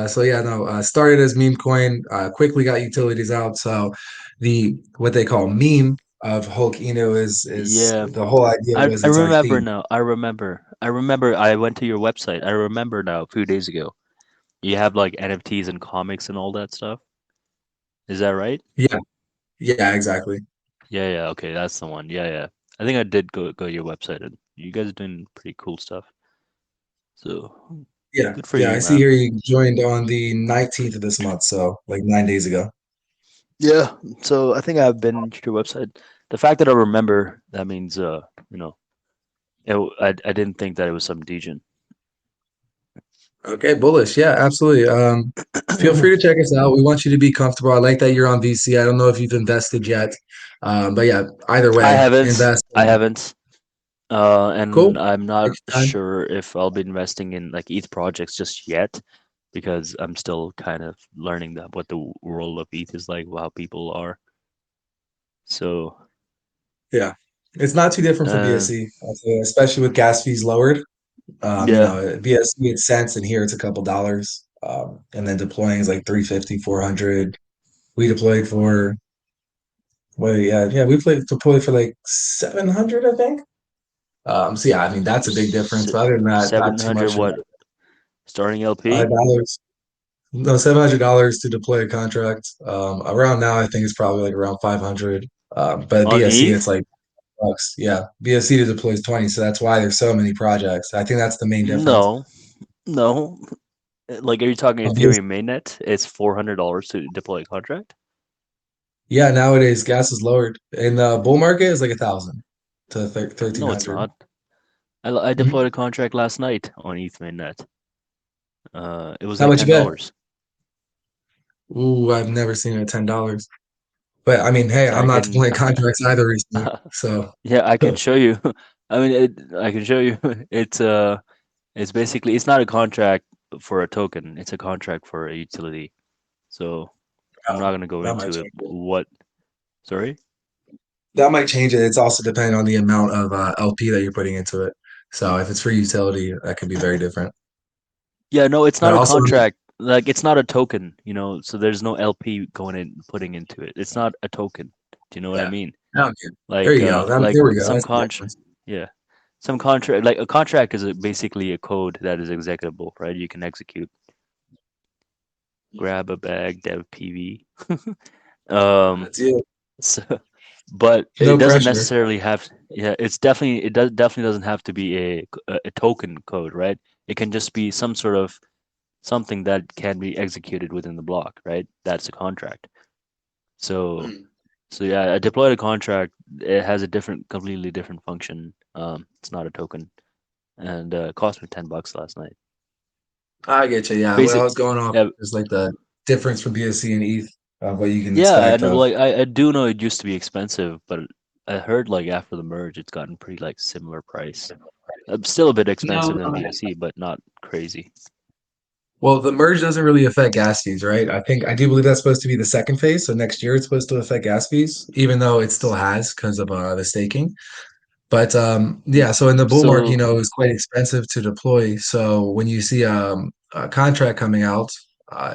So yeah, no. Started as meme coin. Quickly got utilities out. So the what they call meme of Hulk Inu is Yeah, the whole idea was I it's our remember theme. now. I remember. I remember. I went to your website. I remember now. A few days ago, you have like NFTs and comics and all that stuff. Is that right? Yeah, yeah, exactly. Yeah, yeah. Okay, that's the one. Yeah, yeah. I think I did go to your website and you guys are doing pretty cool stuff. So Yeah, good for yeah. you, I see man. here you joined on the 19th of this month, so like 9 days ago. Yeah. So I think I've been to your website. The fact that I remember that means you know, I didn't think that it was some degen. Okay, bullish. Yeah, absolutely. Feel free to check us out. We want you to be comfortable. I like that you're on VC. I don't know if you've invested yet, but yeah, either I way, haven't. invest. I haven't. And Cool. I'm not Take your time. sure if I'll be investing in like ETH projects just yet because I'm still kind of learning what the world of ETH is like, how people are. So, Yeah, it's not too different from uh, BSC, especially with gas fees lowered. yeah, BSC it's cents, and here it's a couple dollars. And then deploying is like 350, 400. We deployed for well, yeah, we deployed for like 700, I think. So yeah, I mean that's a big difference. But other than that, not too 700 much of what starting LP $5. No, $700 to deploy a contract. Around now, I think it's probably like around 500. But on BSC, it's ETH? like bucks. Yeah, BSC to deploy is 20, so that's why there's so many projects. I think that's the main difference. No, no. Like, are you talking On BSC, Ethereum mainnet? It's $400 to deploy a contract. yeah, nowadays gas is lowered. In the bull market, it's like 1,000 to No, it's 1,300. not. I Mhm. deployed a contract last night on ETH mainnet. It was How like much you ten bet? dollars. Ooh, I've never seen it at $10. But I mean, hey, I'm I not can, deploying contracts either recently. So yeah, I can show you. I mean, I can show you. It's basically it's not a contract for a token. It's a contract for a utility. So I'm not gonna go that might into it. change it. What? Sorry. That might change it. It's also depending on the amount of LP that you're putting into it. So if it's for utility, that could be very different. Yeah, no, it's But not a also, contract. Like it's not a token, so there's no LP going in putting into it. It's not a token. Do you know what I yeah. mean? Okay. There you go. Like There we go. some That's the contract, difference. yeah, some contract. Like a contract is basically a code that is executable, right? You can execute. Grab a bag, dev PV. um, That's it. so, but it No doesn't pressure. necessarily have. Yeah, it definitely doesn't have to be a token code, right? It can just be some sort of something that can be executed within the block, right? That's a contract. So Mm. so yeah, I deployed a contract. It has a completely different function. It's not a token, and it cost me $10 last night. I get you. Yeah. What I Basic, was going off yeah, is like the difference from BSC and ETH of what you can yeah, expect and of. like I do know it used to be expensive, but I heard like after the merge, it's gotten pretty like similar price. Still a bit expensive No. than BSC, but not crazy. Well, the merge doesn't really affect gas fees, right? I do believe that's supposed to be the second phase. So next year it's supposed to affect gas fees, even though it still has because of the staking. But yeah, so in the bull market, So it was quite expensive to deploy. So when you see a contract coming out,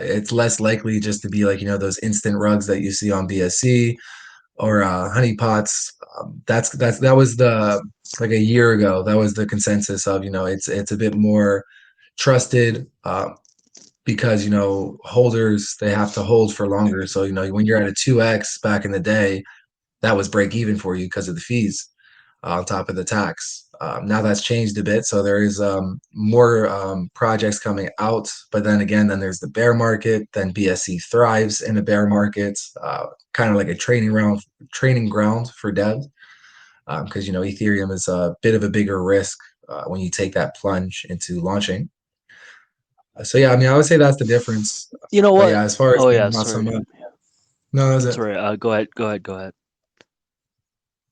it's less likely just to be like, those instant rugs that you see on BSC or honeypots. That was the like a year ago. That was the consensus of, it's a bit more trusted because, holders, they have to hold for longer. So, when you're at a 2x back in the day, that was break even for you because of the fees on top of the tax. Now that's changed a bit, so there is more projects coming out. But then again, then there's the bear market. Then BSC thrives in a bear market, kind of like a training ground for devs, because Ethereum is a bit of a bigger risk when you take that plunge into launching. So yeah, I mean, I would say that's the difference. you know But what? yeah, as far as Oh yeah, not so sorry. much. No, that was it. Sorry. Go ahead. Go ahead. Go ahead.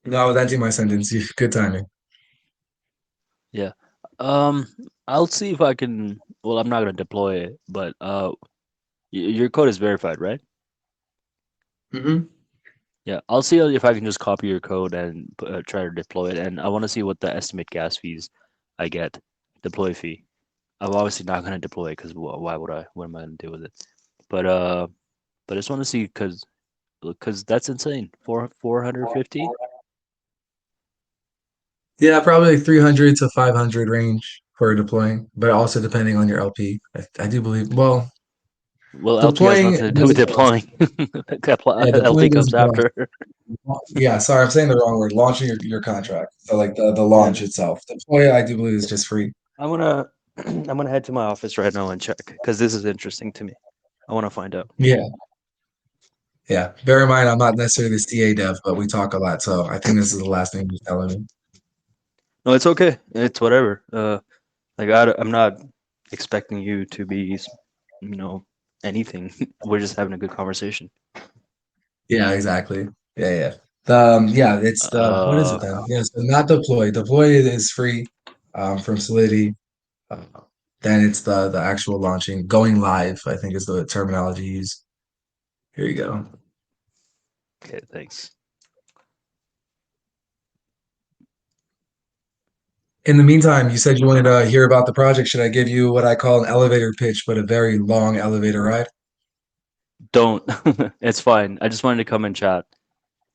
No, I was ending my sentence. Good timing. Yeah. Um, I'll see if I can. Well, I'm not gonna deploy it, but your code is verified, right? Hmm. Yeah. I'll see if I can just copy your code and try to deploy it. And I want to see what the estimate gas fees I get, deploy fee. I'm obviously not gonna deploy it because why would I? What am I gonna do with it? But but I just want to see because that's insane. 450. Yeah, probably like 300 to 500 range for deploying, but also depending on your LP. I do believe, well, Well, LP has deploying nothing to do with doesn't cost. deploying. Yeah, LP deploying comes doesn't cost. after. Yeah, sorry, I'm saying the wrong word. Launching your contract. So like the launch Yeah. itself. Deploy, I do believe is just free. I'm gonna I'm gonna head to my office right now and check because this is interesting to me. I want to find out. Yeah, yeah. Bear in mind, I'm not necessarily the CA dev, but we talk a lot, so I think this is the last thing you're telling me. No, it's okay. It's whatever. Like I'm not expecting you to be, you know, anything. We're just having a good conversation. Yeah, exactly. Yeah, yeah. Yeah, it's the what is Uh, it then? Yeah, so not deploy. Deploy is free from Solidity. Uh, then it's the actual launching, going live, I think is the terminology used. Here you go. okay, thanks. In the meantime, you said you wanted to hear about the project. Should I give you what I call an elevator pitch, but a very long elevator ride? Don't. It's fine. I just wanted to come and chat.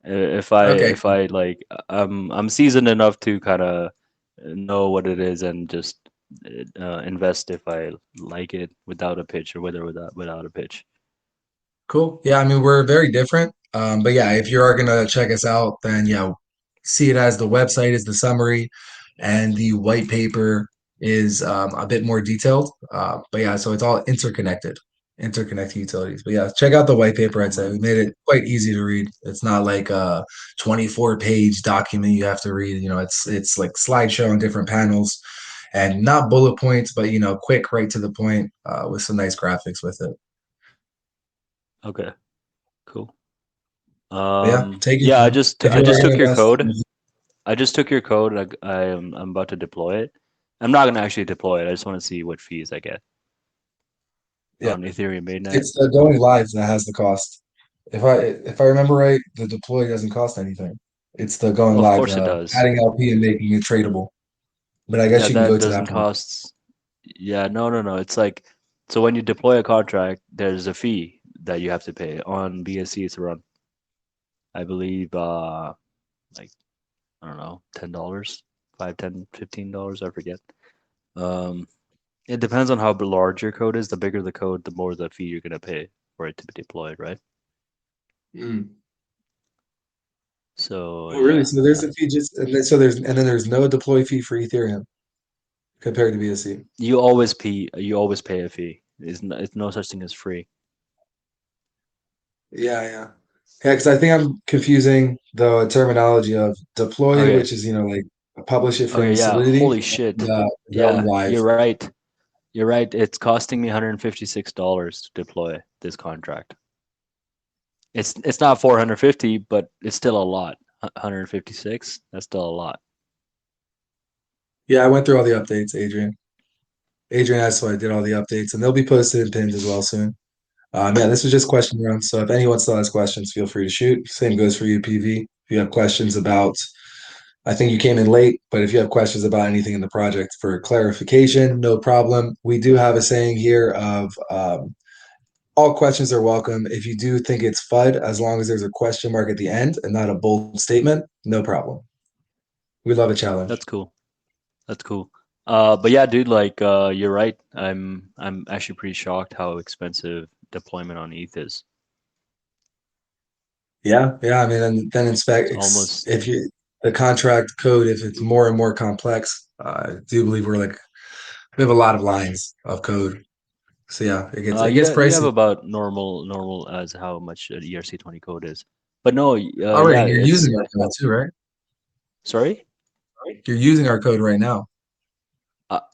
Okay, If I like, I'm seasoned enough to kind of know what it is and just invest if I like it without a pitch or whether without a pitch. cool. Yeah, I mean, we're very different. But yeah, if you are gonna check us out, then yeah, see it as the website is the summary, and the white paper is a bit more detailed. But yeah, so it's all interconnected, interconnected utilities. But yeah, check out the white paper. Cool, I'd say man. we made it quite easy to read. It's not like a 24-page document you have to read. You know, it's like slideshow on different panels, and not bullet points, but quick, right to the point, with some nice graphics with it. Okay, cool. But yeah, take your Yeah, time. If I you are just gonna took your invest, code. I just took your code. And I'm about to deploy it. I'm not gonna actually deploy it. I just want to see what fees I get yeah, on Ethereum mainnet. it's the going live that has the cost. If I remember right, the deploy doesn't cost anything. It's the going Of live, course it does. adding LP and making it tradable. But I guess Yeah, you can go that to that doesn't point. cost. Yeah, no. It's like so when you deploy a contract, there's a fee that you have to pay on BSC. It's around, I believe, like I don't know, $10, 5, 10, $15. I forget. Um, it depends on how large your code is. The bigger the code, the more the fee you're gonna pay for it to be deployed, right? Mm. So Oh, really? yeah, So there's a fee just and then there's no deploy fee for Ethereum compared to BSC. you always pay a fee. It's no such thing as free. Yeah, yeah. Yeah, because I think I'm confusing the terminology of deploy, Okay, which is, like publish it okay, from yeah. Solidity, Holy shit. and going Yeah, live. you're right. You're right. It's costing me $156 to deploy this contract. It's not 450, but it's still a lot. 156, that's still a lot. Yeah, I went through all the updates, Adrian. Adrian asked, so I did all the updates, and they'll be posted and pinned as well soon. Yeah, this was just question round. So if anyone still has questions, feel free to shoot. Same goes for you, PV. If you have questions about, I think you came in late, but if you have questions about anything in the project for clarification, no problem. We do have a saying here of all questions are welcome. If you do think it's FUD, as long as there's a question mark at the end and not a bold statement, no problem. We love a challenge. That's cool. That's cool. But yeah, dude, like you're right. I'm actually pretty shocked how expensive deployment on ETH is. Yeah, yeah. I mean, and then It's almost if you the contract code, if it's more and more complex, I do believe we have a lot of lines of code. So yeah, it gets you'd have pricey. about normal as how much ERC20 code is. But no, All right, yeah, and you're it's using our code too, right? sorry. You're using our code right now.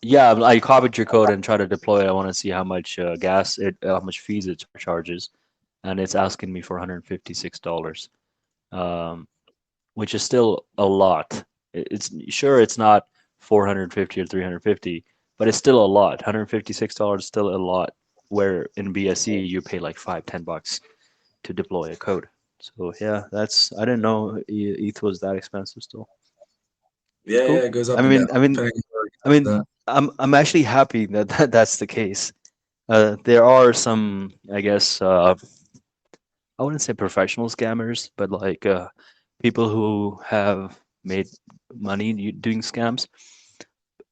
Yeah, I copied your code and tried to deploy it. I want to see how much how much fees it charges. and it's asking me for $156, um, which is still a lot. It's sure it's not 450 or 350, but it's still a lot. $156 is still a lot. Where in BSC you pay like $5, $10 to deploy a code. So yeah, that's I didn't know ETH was that expensive still. It's Yeah, yeah, cool. it goes I up and down mean, I mean, depending on where I you get mean, that. I'm actually happy that, that's the case. There are some, I guess, I wouldn't say professional scammers, but like people who have made money doing scams.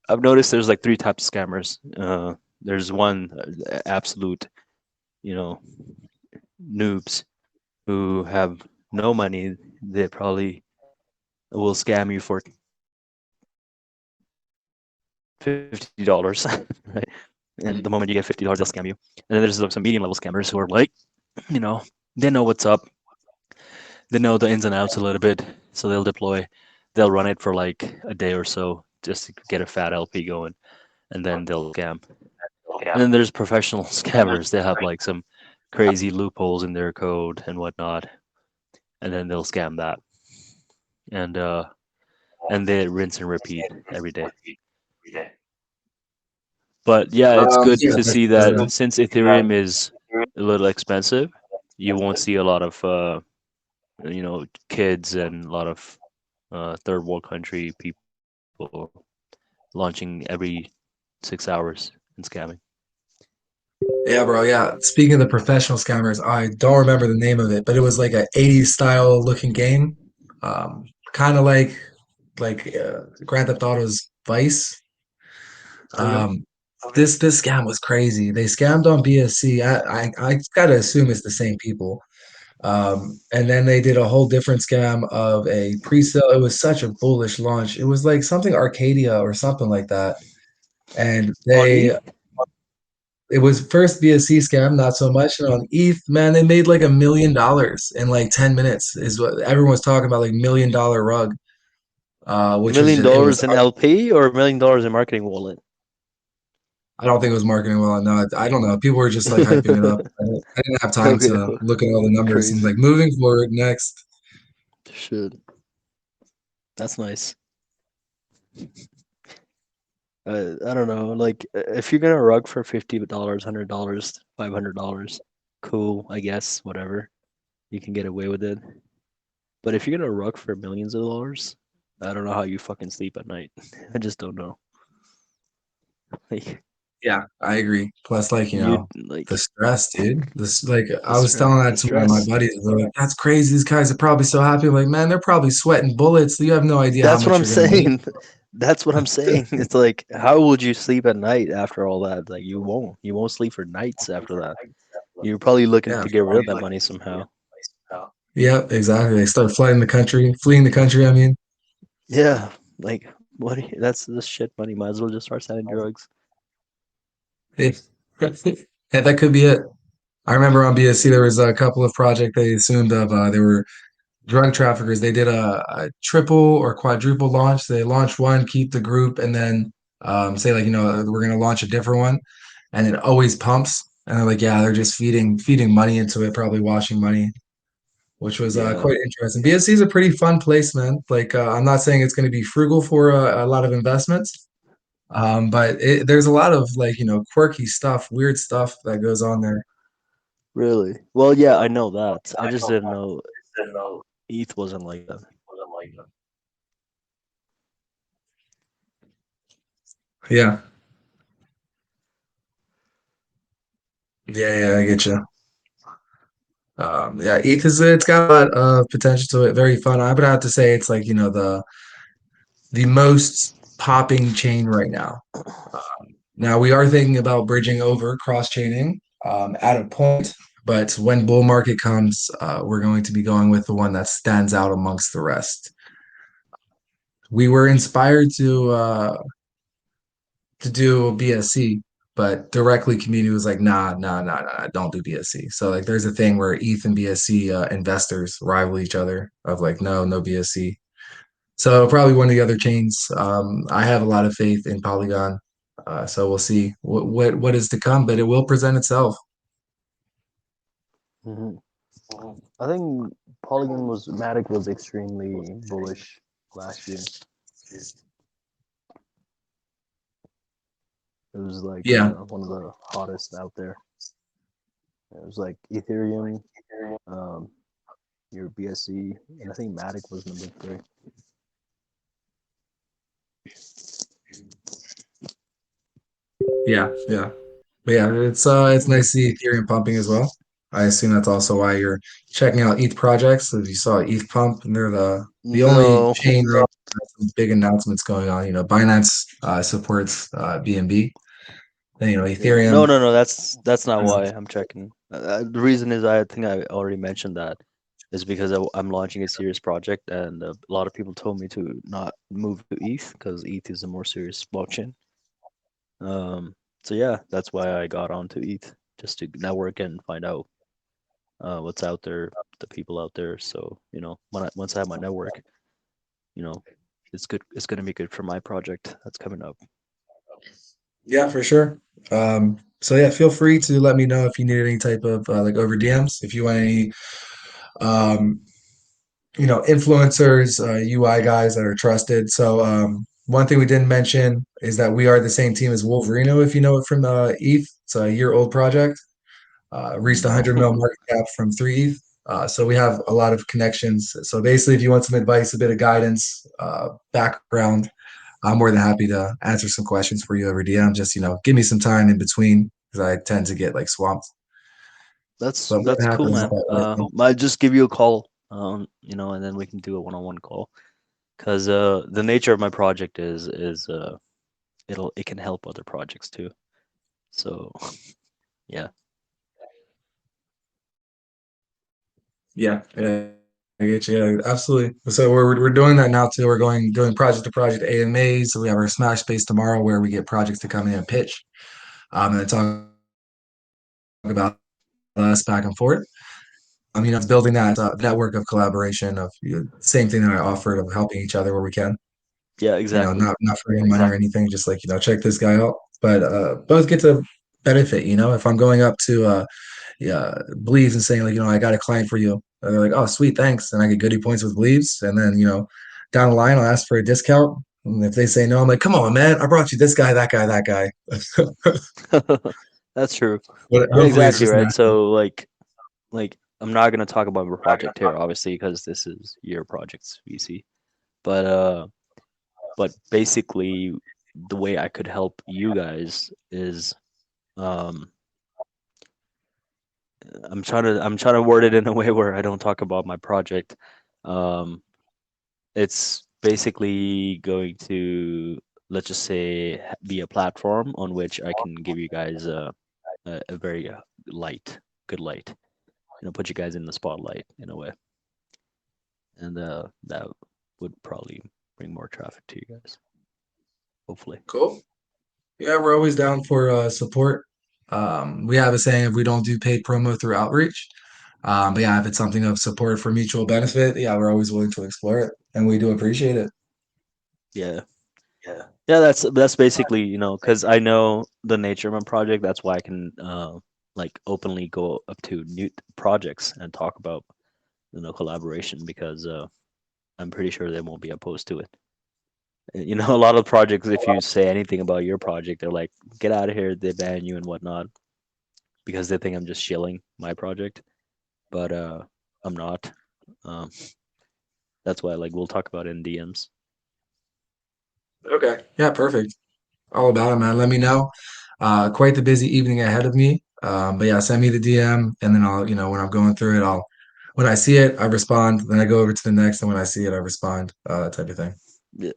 I've noticed there's like three types of scammers. There's one absolute, you know, noobs who have no money. They probably will scam you for $50, right? And the moment you get $50, they'll scam you. And then there's like some medium level scammers who are like, you know, they know what's up. They know the ins and outs a little bit, so they'll deploy. They'll run it for like a day or so just to get a fat LP going, and then they'll scam. And then there's professional scammers. They have like some crazy loopholes in their code and whatnot, and then they'll scam that. And they rinse and repeat every day. But yeah, it's good Yeah, to see that's, that since Ethereum is a little expensive, you won't see a lot of kids and a lot of third world country people launching every 6 hours and scamming. yeah, bro. Yeah. Speaking of the professional scammers, I don't remember the name of it, but it was like a 80s style looking game. Kind of like Grand Theft Auto's Vice. Okay. Um, this scam was crazy. They scammed on BSC. I gotta assume it's the same people. And then they did a whole different scam of a pre-sale. It was such a bullish launch. It was like something Arcadia or something like that. And On they ETH, it was first BSC scam, not so much. And on ETH, man, they made like $1 million in like 10 minutes, is what everyone's talking about, like $1 million rug. Which was million just, it was, dollars in LP or $1 million in marketing wallet. I don't think it was marketing well. No, I don't know. People were just like hyping it up. I didn't have time Okay, to look at all the numbers and crazy. like moving forward next. Shit, that's nice. I don't know. Like, if you're gonna rug for $50, $100, $500, cool, I guess, whatever. You can get away with it. But if you're gonna rug for millions of dollars, I don't know how you fucking sleep at night. I just don't know. Like, Yeah, I agree. Plus, like, you the like stress, dude. This, like, the I was telling that the to one of my stress. buddies. They're like, that's crazy. These guys are probably so happy. I'm like, man, they're probably sweating bullets. You have no idea how That's what much I'm you're gonna make. saying. That's what I'm saying. It's like, how would you sleep at night after all that? Like, you won't. You won't sleep for nights after that. You're probably looking Yeah. to get rid of that money somehow. Yeah, exactly. They start fleeing the country, I mean. Yeah, like what? That's this shit money. Might as well just start selling drugs. Yeah, yeah, that could be it. I remember on BSC there was a couple of projects they assumed of they were drug traffickers. They did a triple or quadruple launch. They launched one, keep the group, and then say like, we're gonna launch a different one, and it always pumps. And they're like, yeah, they're just feeding money into it, probably washing money, which was Yeah, quite interesting. BSC is a pretty fun place, man. Like, I'm not saying it's going to be frugal for a lot of investments, but there's a lot of like, quirky stuff, weird stuff that goes on there. really. Well, yeah, I know that. I just didn't know ETH wasn't like that. Yeah, yeah, I get you. Yeah, ETH it's got a lot of potential to it. Very fun. I would have to say it's like, the most popping chain right now. Now we are thinking about bridging over cross chaining at a point, but when bull market comes, we're going to be going with the one that stands out amongst the rest. We were inspired to do BSC, but directly community was like, nah, don't do BSC. So like, there's a thing where ETH and BSC investors rival each other of like, no BSC. So probably one of the other chains. I have a lot of faith in Polygon. So we'll see what is to come, but it will present itself. hmm I think Polygon was Matic was extremely bullish last year. It was like Yeah, one of the hottest out there. It was like Ethereum, um, your BSC, and I think Matic was number three. yeah. But yeah, it's nice to see Ethereum pumping as well. I assume that's also why you're checking out ETH projects. As you saw ETH pump, and they're the only No, chain right now that has some big announcements going on. You know, Binance supports BNB. Then yeah, no, Ethereum. no, no. That's not Uh, why I'm checking. The reason is I think I already mentioned that is because I'm launching a serious project, and a lot of people told me to not move to ETH because ETH is a more serious blockchain. So yeah, that's why I got onto ETH just to network and find out what's out there, the people out there. So once I have my network, you know, it's good. It's gonna be good for my project that's coming up. yeah, for sure. So yeah, feel free to let me know if you need any type of like over DMs. If you want any um, influencers, UI guys that are trusted. So one thing we didn't mention is that we are the same team as Wolverino, if you know it from ETH. It's a year-old project. Reached No. 100 mil market cap from 3 ETH. So we have a lot of connections. So basically, if you want some advice, a bit of guidance, background, I'm more than happy to answer some questions for you over DM. Just give me some time in between because I tend to get like swamped. But what That's cool, happens? man. Might just give you a call, and then we can do a one-on-one call. Cause the nature of my project is it can help other projects too. So yeah, Yeah, I get you. Yeah, absolutely. So we're doing that now too. We're going project to project AMAs. So we have our Smash Space tomorrow where we get projects to come in and pitch, and then talk about us back and forth. It's building that network of collaboration of same thing that I offered of helping each other where we can. yeah, exactly. Not for any money or anything, just like check this guy out. But both get to benefit. If I'm going up to yeah, Believes and saying like, I got a client for you. And they're like, oh, sweet, thanks. And I get goodie points with Believes. And then, down the line, I'll ask for a discount. And if they say no, I'm like, come on, man, I brought you this guy, that guy, that guy. That's true. But Yeah, hopefully it's exactly just right. natural. So like I'm not gonna talk about my project here, obviously, because this is your project's VC. But basically, the way I could help you guys is um I'm trying to word it in a way where I don't talk about my project. Um, it's basically going to, let's just say, be a platform on which I can give you guys a very good light. Put you guys in the spotlight in a way, and that would probably bring more traffic to you guys. Hopefully. Cool. Yeah, we're always down for support. We have a saying if we don't do paid promo through outreach. But yeah, if it's something of support for mutual benefit, yeah, we're always willing to explore it. And we do appreciate it. Yeah. Yeah, that's basically, because I know the nature of my project. That's why I can like openly go up to new projects and talk about collaboration because I'm pretty sure they won't be opposed to it. A lot of projects, if you say anything about your project, they're like, "Get out of here!" They ban you and whatnot because they think I'm just shilling my project, but I'm not. Um, that's why like we'll talk about it in DMs. Okay. Yeah, perfect. All about it, man. Let me know. Quite the busy evening ahead of me. But yeah, send me the DM and then I'll, when I'm going through it, when I see it, I respond. Then I go over to the next, and when I see it, I respond, type of thing. Yeah,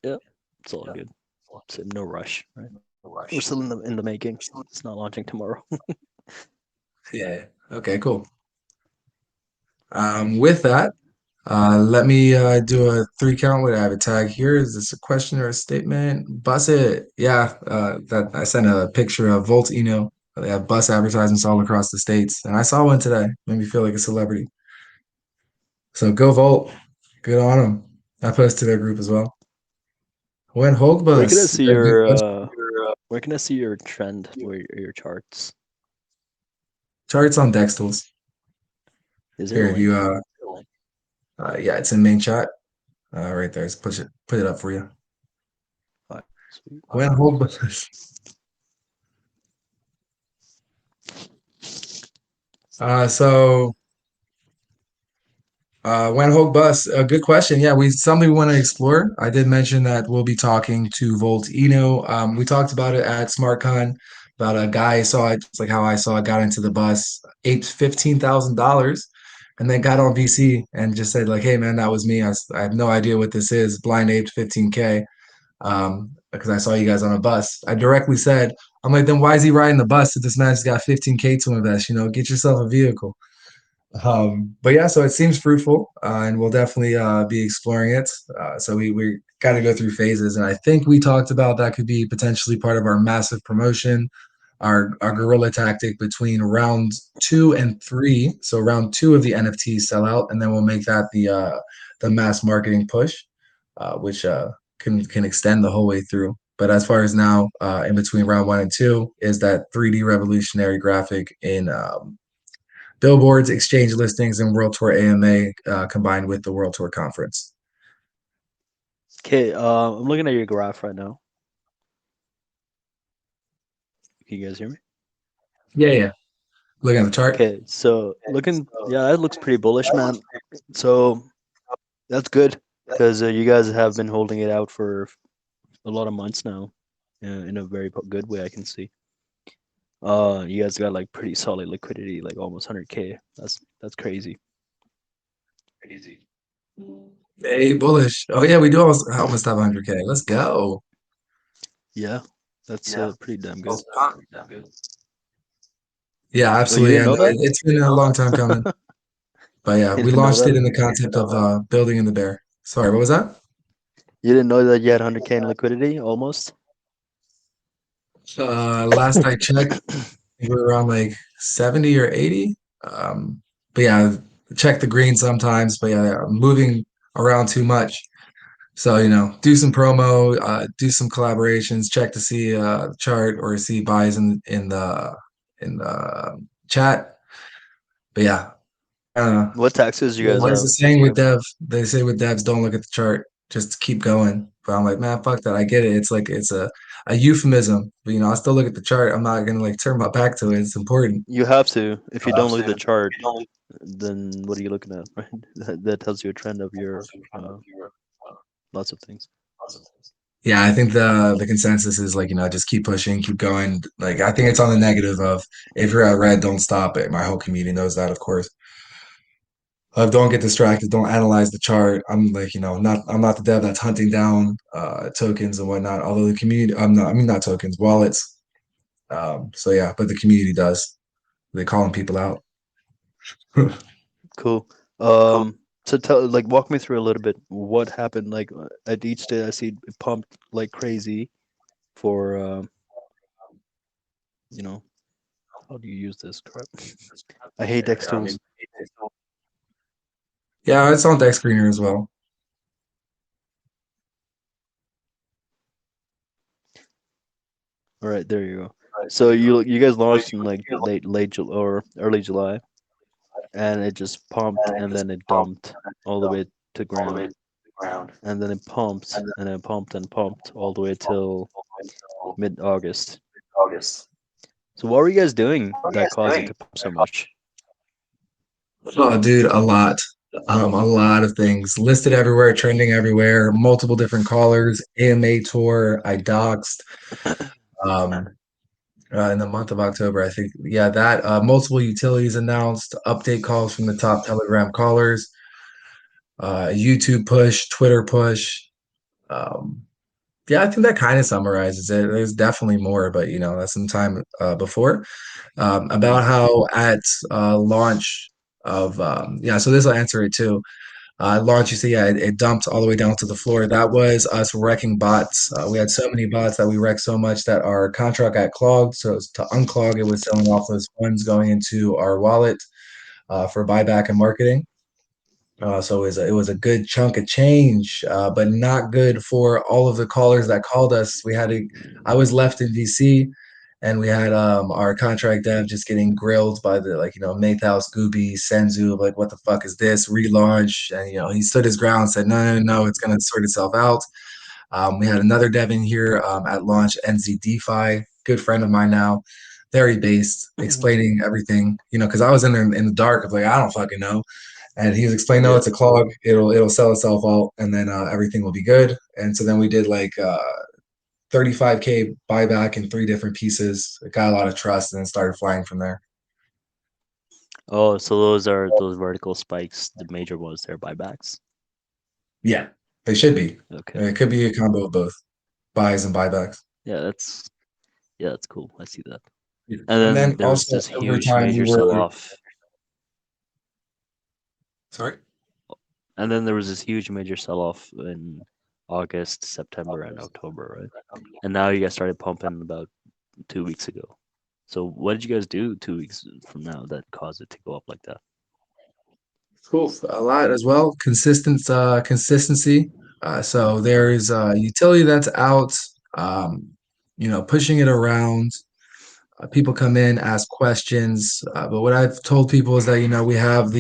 yeah, it's all good. So no rush, right? We're still in the making. It's not launching tomorrow. Yeah. Okay, cool. With that, let me do a three count. What I have a tag here. Is this a question or a statement? Bus it. Yeah, that I sent a picture of Volt Eno. They have bus advertisements all across the states, and I saw one today. Made me feel like a celebrity. So go Volt. Good on them. I posted to their group as well. When Hulk Where can I bus. see They're a good your bus. where can I see your trend or your charts? Charts on Dex tools. Is there a Here, if you link? yeah, it's in main chat. Right there. Let's put it up for you. Alright, sweet. When hold so when Hogue bus, a good question. Yeah, we something we want to explore. I did mention that we'll be talking to Volt Eno. We talked about it at SmartCon about a guy I saw it, just like how I saw it, got into the bus, ate $15,000, and then got on VC and just said like, "Hey man, that was me. I have no idea what this is. Blind aped 15K." Because I saw you guys on a bus. I directly said, "I'm like, then why is he riding the bus if this man's got 15K to invest? You know, get yourself a vehicle." But yeah, so it seems fruitful, and we'll definitely be exploring it. So we got to go through phases, and I think we talked about that could be potentially part of our massive promotion, our guerrilla tactic between round 2 and 3. So round 2 of the NFTs sell out, and then we'll make that the mass marketing push, which can extend the whole way through. But as far as now, in between round 1 and 2, is that 3D revolutionary graphic in billboards, exchange listings, and World Tour AMA combined with the World Tour Conference. Okay, I'm looking at your graph right now. Can you guys hear me? Yeah, yeah. Looking at the chart. Okay, so yeah, that looks pretty bullish, man. So that's good because you guys have been holding it out for a lot of months now, in a very good way. I can see. You guys got like pretty solid liquidity, like almost 100K. That's crazy. Hey, bullish. Oh yeah, we do almost have 100K. Let's go. Yeah, that's pretty damn good. Yeah, Oh, you absolutely. didn't And know that? it's been a long time coming. But yeah, You we didn't know launched it that? in the concept of building in the bear. Sorry, what was that? You didn't know that you had 100K in liquidity almost? Last I checked, we were around like 70 or 80. But yeah, check the green sometimes. But yeah, moving around too much. So, do some promo, do some collaborations, check to see chart or see buys in the chat. But yeah, What taxes you guys what is the have? saying with dev? They say with devs, don't look at the chart, just keep going. But I'm like, man, fuck that. I get it. It's like it's a euphemism. But I still look at the chart. I'm not gonna like turn my back to it. It's important. You have to. If you don't look at the chart, then what are you looking at, right? That tells you a trend of your lots of things. Yeah, I think the consensus is like, just keep pushing, keep going. Like I think it's on the negative of if you're at red, don't stop it. My whole community knows that, of course. Don't get distracted, don't analyze the chart. I'm like, I'm not the dev that's hunting down tokens and whatnot. Although the community, I mean not tokens, wallets. So yeah, but the community does. They calling people out. Cool. So walk me through a little bit. What happened? Like at each day, I see it pumped like crazy for you know, how do you use this crap? I hate Dex tools. Yeah, it's on Deck Screener as well. All right, there you go. So you guys launched in like late July or early July, and it just pumped and then it dumped all the way to ground, and then it pumped and it pumped and pumped all the way till mid August. So what were you guys doing that caused it to pump so much? Oh, dude, a lot. A lot of things listed everywhere, trending everywhere, multiple different callers, AMA tour, I doxed. Um, in the month of October, I think. Yeah, that multiple utilities announced, update calls from the top Telegram callers, YouTube push, Twitter push. Um, yeah, I think that kind of summarizes it. There's definitely more, but that's some time before. About how at launch of yeah, so this will answer it too. Launch, you see, yeah, it dumped all the way down to the floor. That was us wrecking bots. We had so many bots that we wrecked so much that our contract got clogged. So to unclog it was selling off those funds going into our wallet for buyback and marketing. So it was a good chunk of change, but not good for all of the callers that called us. I was left in VC, and we had our contract dev just getting grilled by the like Maythouse, Gooby, Senzu, like what the fuck is this relaunch? And he stood his ground, said no, no, no, it's gonna sort itself out. We had another dev in here at launch, NZ DeFi, good friend of mine now, very based, explaining everything, because I was in there in the dark of like, I don't fucking know. And he was explaining, no, Yeah. it's a clog. It'll sell itself out, and then everything will be good. And so then we did like 35K buyback in three different pieces. It got a lot of trust, and then started flying from there. Oh, so those are those vertical spikes, the major ones, they're buybacks. Yeah, they should be. Okay. It could be a combo of both buys and buybacks. Yeah, that's cool. I see that. Yeah. And And then then there was also this over huge time we major sell were off. sorry. And then there was this huge major sell off in August, September, and October, right? And now you guys started pumping about 2 weeks ago. So what did you guys do 2 weeks from now that caused it to go up like that? Cool. A lot as well. Consistency. So there's utility that's out, pushing it around. People come in, ask questions. But what I've told people is that, we have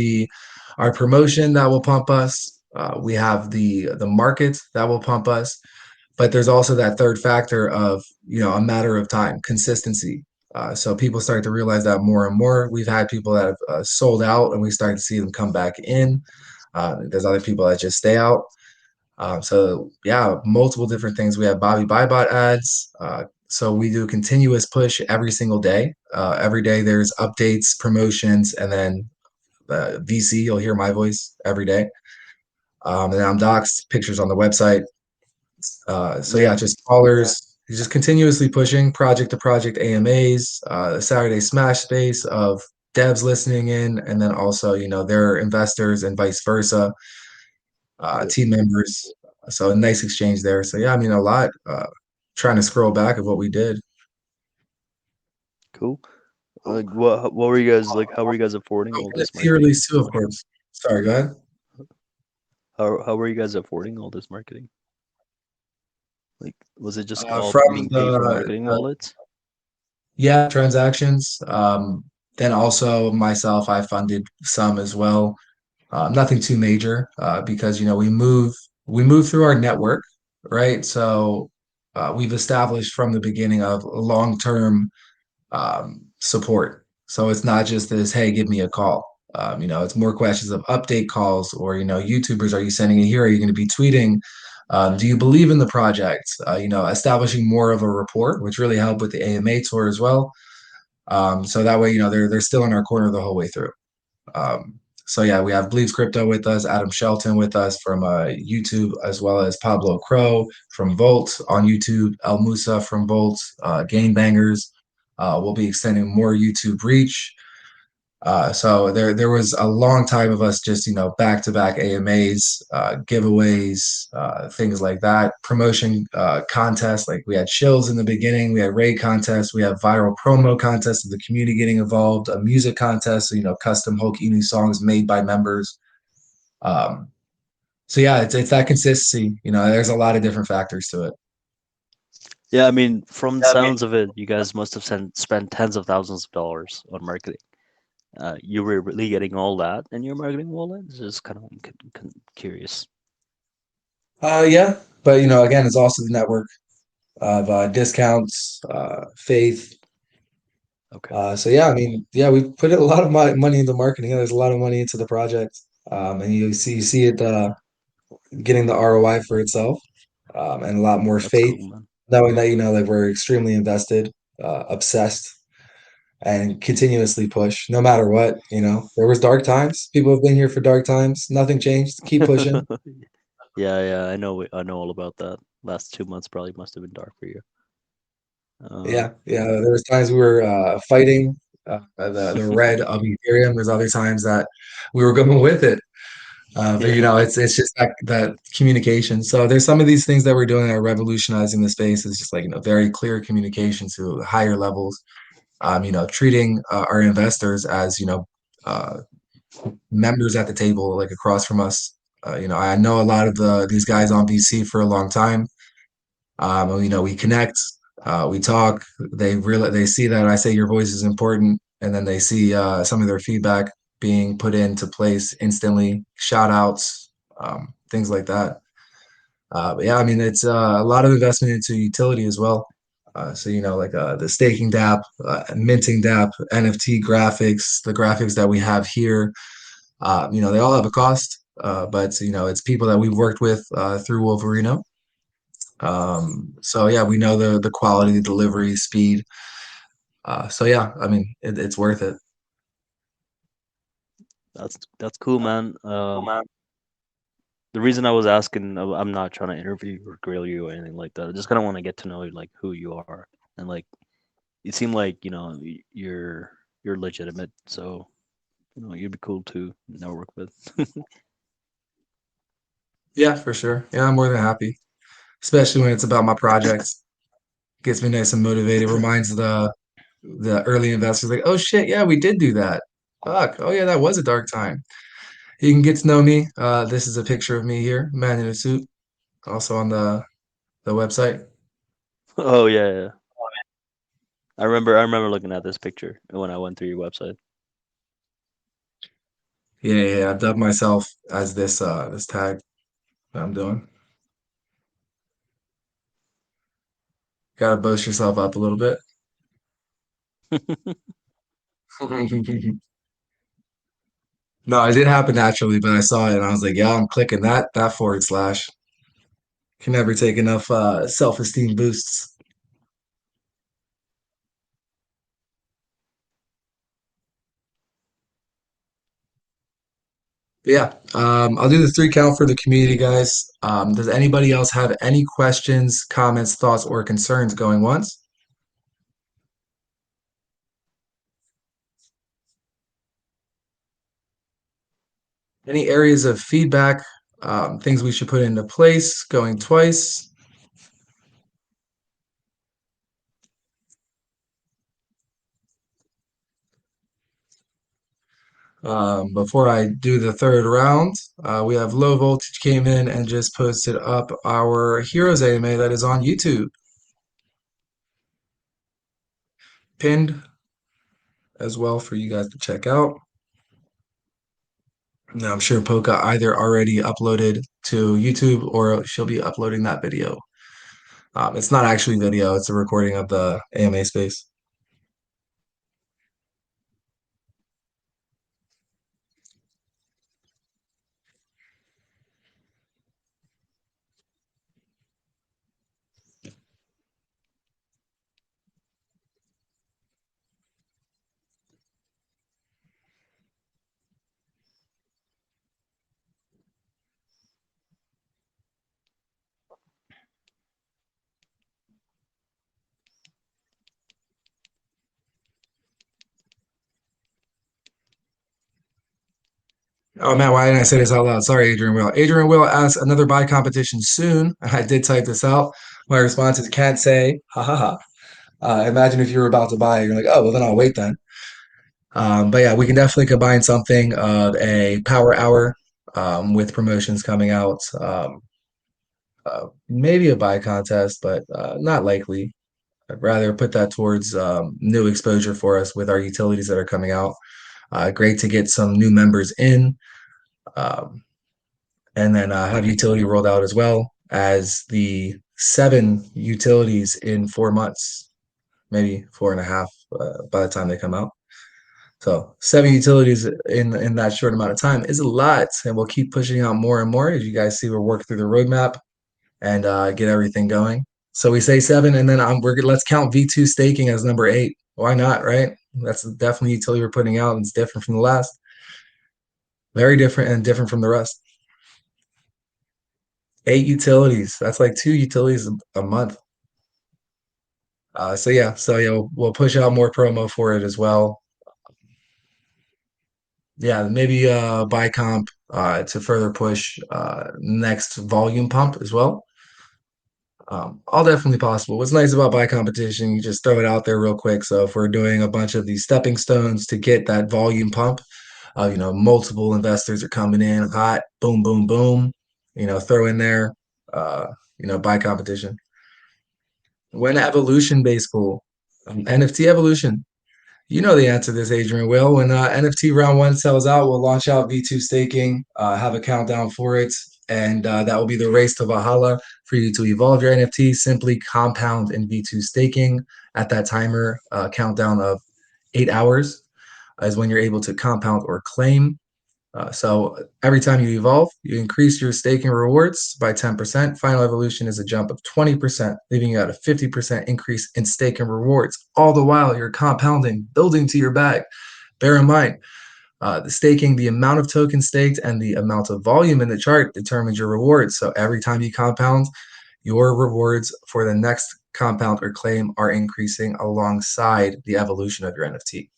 our promotion that will pump us. We have the market that will pump us. But there's also that third factor of, a matter of time, consistency. So people start to realize that more and more. We've had people that have sold out, and we start to see them come back in. There's other people that just stay out. So yeah, multiple different things. We have Bobby Bybot ads. So we do continuous push every single day. Every day there's updates, promotions, and then VC. You'll hear my voice every day. And then I'm doxed, pictures on the website. So yeah, just callers, just continuously pushing project to project AMAs, Saturday Smash space of devs listening in, and then also their investors and vice versa, team members. So a nice exchange there. So yeah, I mean a lot. Trying to scroll back of what we did. Cool. Like what were you guys like? How were you guys affording Oh, all this NFT marketing? release too, of course. Sorry, go ahead. How were you guys affording all this marketing? Like, was it just all From being paid from marketing wallets? yeah, transactions. Then also myself, I funded some as well. Nothing too major because we move through our network, right? So we've established from the beginning of long-term support. So it's not just this, hey, give me a call. It's more questions of update calls or YouTubers, are you sending it here? Are you going to be tweeting? Do you believe in the project? Establishing more of a rapport, which really helped with the AMA tour as well. So that way, they're still in our corner the whole way through. So yeah, we have Believes Crypto with us, Adam Shelton with us from YouTube, as well as Pablo Crow from Volt on YouTube, El Musa from Volt, Game Bangers. We'll be extending more YouTube reach. So there was a long time of us just back to back AMAs, giveaways, things like that, promotion contests. Like we had shills in the beginning, we had raid contests, we have viral promo contests of the community getting involved, a music contest, so, custom Hulk Inu songs made by members. Um, so yeah, it's that consistency. There's a lot of different factors to it. Yeah, I mean, from the sounds of it, you guys must have spent tens of thousands of dollars on marketing. You were really getting all that in your marketing wallet? It's just kind of curious. Yeah, but again, it's also the network of discounts, faith. Okay. So yeah, I mean, yeah, we put a lot of money into marketing. There's a lot of money into the project, and you see it getting the ROI for itself, and a lot more That's faith, cool, man. knowing that like we're extremely invested, obsessed, and continuously push no matter what. There was dark times. People have been here for dark times. Nothing changed. Keep pushing. Yeah, yeah, I know all about that. Last 2 months probably must have been dark for you. Yeah, yeah. There was times we were fighting the red of Ethereum. There's other times that we were going with it. But Yeah. it's just that communication. So there's some of these things that we're doing that are revolutionizing the space. It's just like very clear communication to higher levels. Treating our investors as uh, members at the table, like across from us. I know a lot of these guys on VC for a long time. We connect. We talk. They see that I say your voice is important, and then they see some of their feedback being put into place instantly, shout outs, things like that. But yeah, I mean, it's a lot of investment into utility as well. So, like the staking DApp, minting DApp, NFT graphics, the graphics that we have here, they all have a cost. But, it's people that we've worked with through Wolverino. So yeah, we know the quality, the delivery, speed. So yeah, I mean, it's worth it. That's cool, man. The reason I was asking, I'm not trying to interview or grill you or anything like that. I just kind of want to get to know like who you are, and like you seem like you're legitimate, so you'd be cool to network with. Yeah, for sure. Yeah, I'm more than happy, especially when it's about my projects. Gets me nice and motivated. Reminds the early investors like, oh shit, yeah, we did do that. Fuck. Oh yeah, that was a dark time. You can get to know me. This is a picture of me here, man in a suit, also on the website. Oh yeah, yeah. I remember looking at this picture when I went through your website. Yeah, yeah, yeah. I've dubbed myself as this tag that I'm doing. Gotta boast yourself up a little bit. No, it did happen naturally, but I saw it and I was like, yeah, I'm clicking that forward slash. Can never take enough self-esteem boosts. But yeah, I'll do the three count for the community, guys. Does anybody else have any questions, comments, thoughts, or concerns going once? Any areas of feedback, things we should put into place going twice? Before I do the third round, we have Low Voltage came in and just posted up our Heroes AMA that is on YouTube, pinned as well for you guys to check out. Now, I'm sure Poca either already uploaded to YouTube or she'll be uploading that video. It's not actually video, it's a recording of the AMA space. Oh man, why didn't I say this out loud? Sorry, Adrian Will. Adrian Will asks another buy competition soon. I did type this out. My response is can't say. Ha ha ha. Imagine if you were about to buy, you're like, oh, well, then I'll wait then. But yeah, we can definitely combine something of a power hour with promotions coming out. Maybe a buy contest, but not likely. I'd rather put that towards new exposure for us with our utilities that are coming out. Great to get some new members in, um, and then have utility rolled out as well as the 7 utilities in 4 months, maybe 4.5 by the time they come out. So 7 utilities in that short amount of time is a lot, and we'll keep pushing out more and more as you guys see. We're working through the roadmap and get everything going. So we say 7, and then let's count V2 staking as number 8. Why not, right? That's definitely utility we're putting out, and it's different from the last. Very different and different from the rest. 8 utilities. That's like 2 utilities a month. So yeah, we'll push out more promo for it as well. Yeah, maybe buy comp to further push next volume pump as well. All definitely possible. What's nice about buy competition, you just throw it out there real quick. So if we're doing a bunch of these stepping stones to get that volume pump, multiple investors are coming in hot, boom, boom, boom. Throw in there, buy competition. When evolution based pool, NFT evolution. You know the answer to this, Adrian Will. When NFT round one sells out, we'll launch out V2 staking, have a countdown for it, and that will be the race to Valhalla for you to evolve your NFT. Simply compound in V2 staking at that timer countdown of 8 hours is when you're able to compound or claim. So every time you evolve, you increase your staking rewards by 10%. Final evolution is a jump of 20%, leaving you at a 50% increase in stake and rewards. All the while, you're compounding, building to your bag. Bear in mind, the staking, the amount of tokens staked, and the amount of volume in the chart determines your rewards. So every time you compound, your rewards for the next compound or claim are increasing alongside the evolution of your NFT.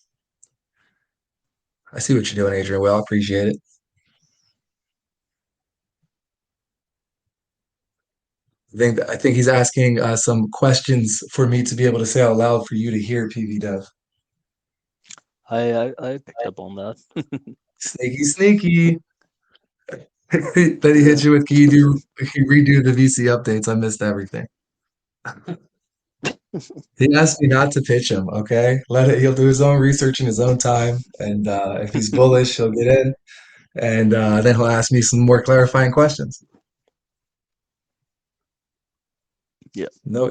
I see what you're doing, Adrian. Well, I appreciate it. I think he's asking some questions for me to be able to say out loud for you to hear, PV Dev. I picked up on that. Sneaky, sneaky. Then he hits you with, can you redo the VC updates? I missed everything. He asked me not to pitch him, okay? He'll do his own research in his own time. And if he's bullish, he'll get in. And then he'll ask me some more clarifying questions. Yeah. No,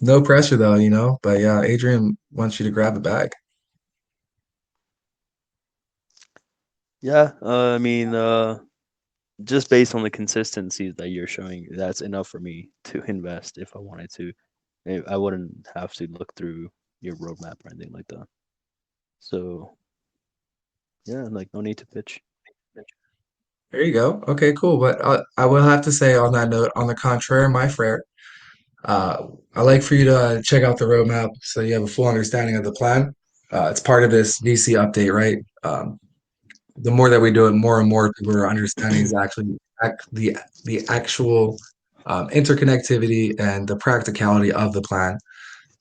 no pressure though, But yeah, Adrian wants you to grab a bag. Yeah, I mean, just based on the consistency that you're showing, that's enough for me to invest if I wanted to. I wouldn't have to look through your roadmap or anything like that. So yeah, like no need to pitch. There you go. Okay, cool. But I will have to say on that note, on the contrary, my frere, uh, I like for you to check out the roadmap so you have a full understanding of the plan. It's part of this VC update, right? The more that we do it, more and more people are understanding is actually the actual interconnectivity and the practicality of the plan.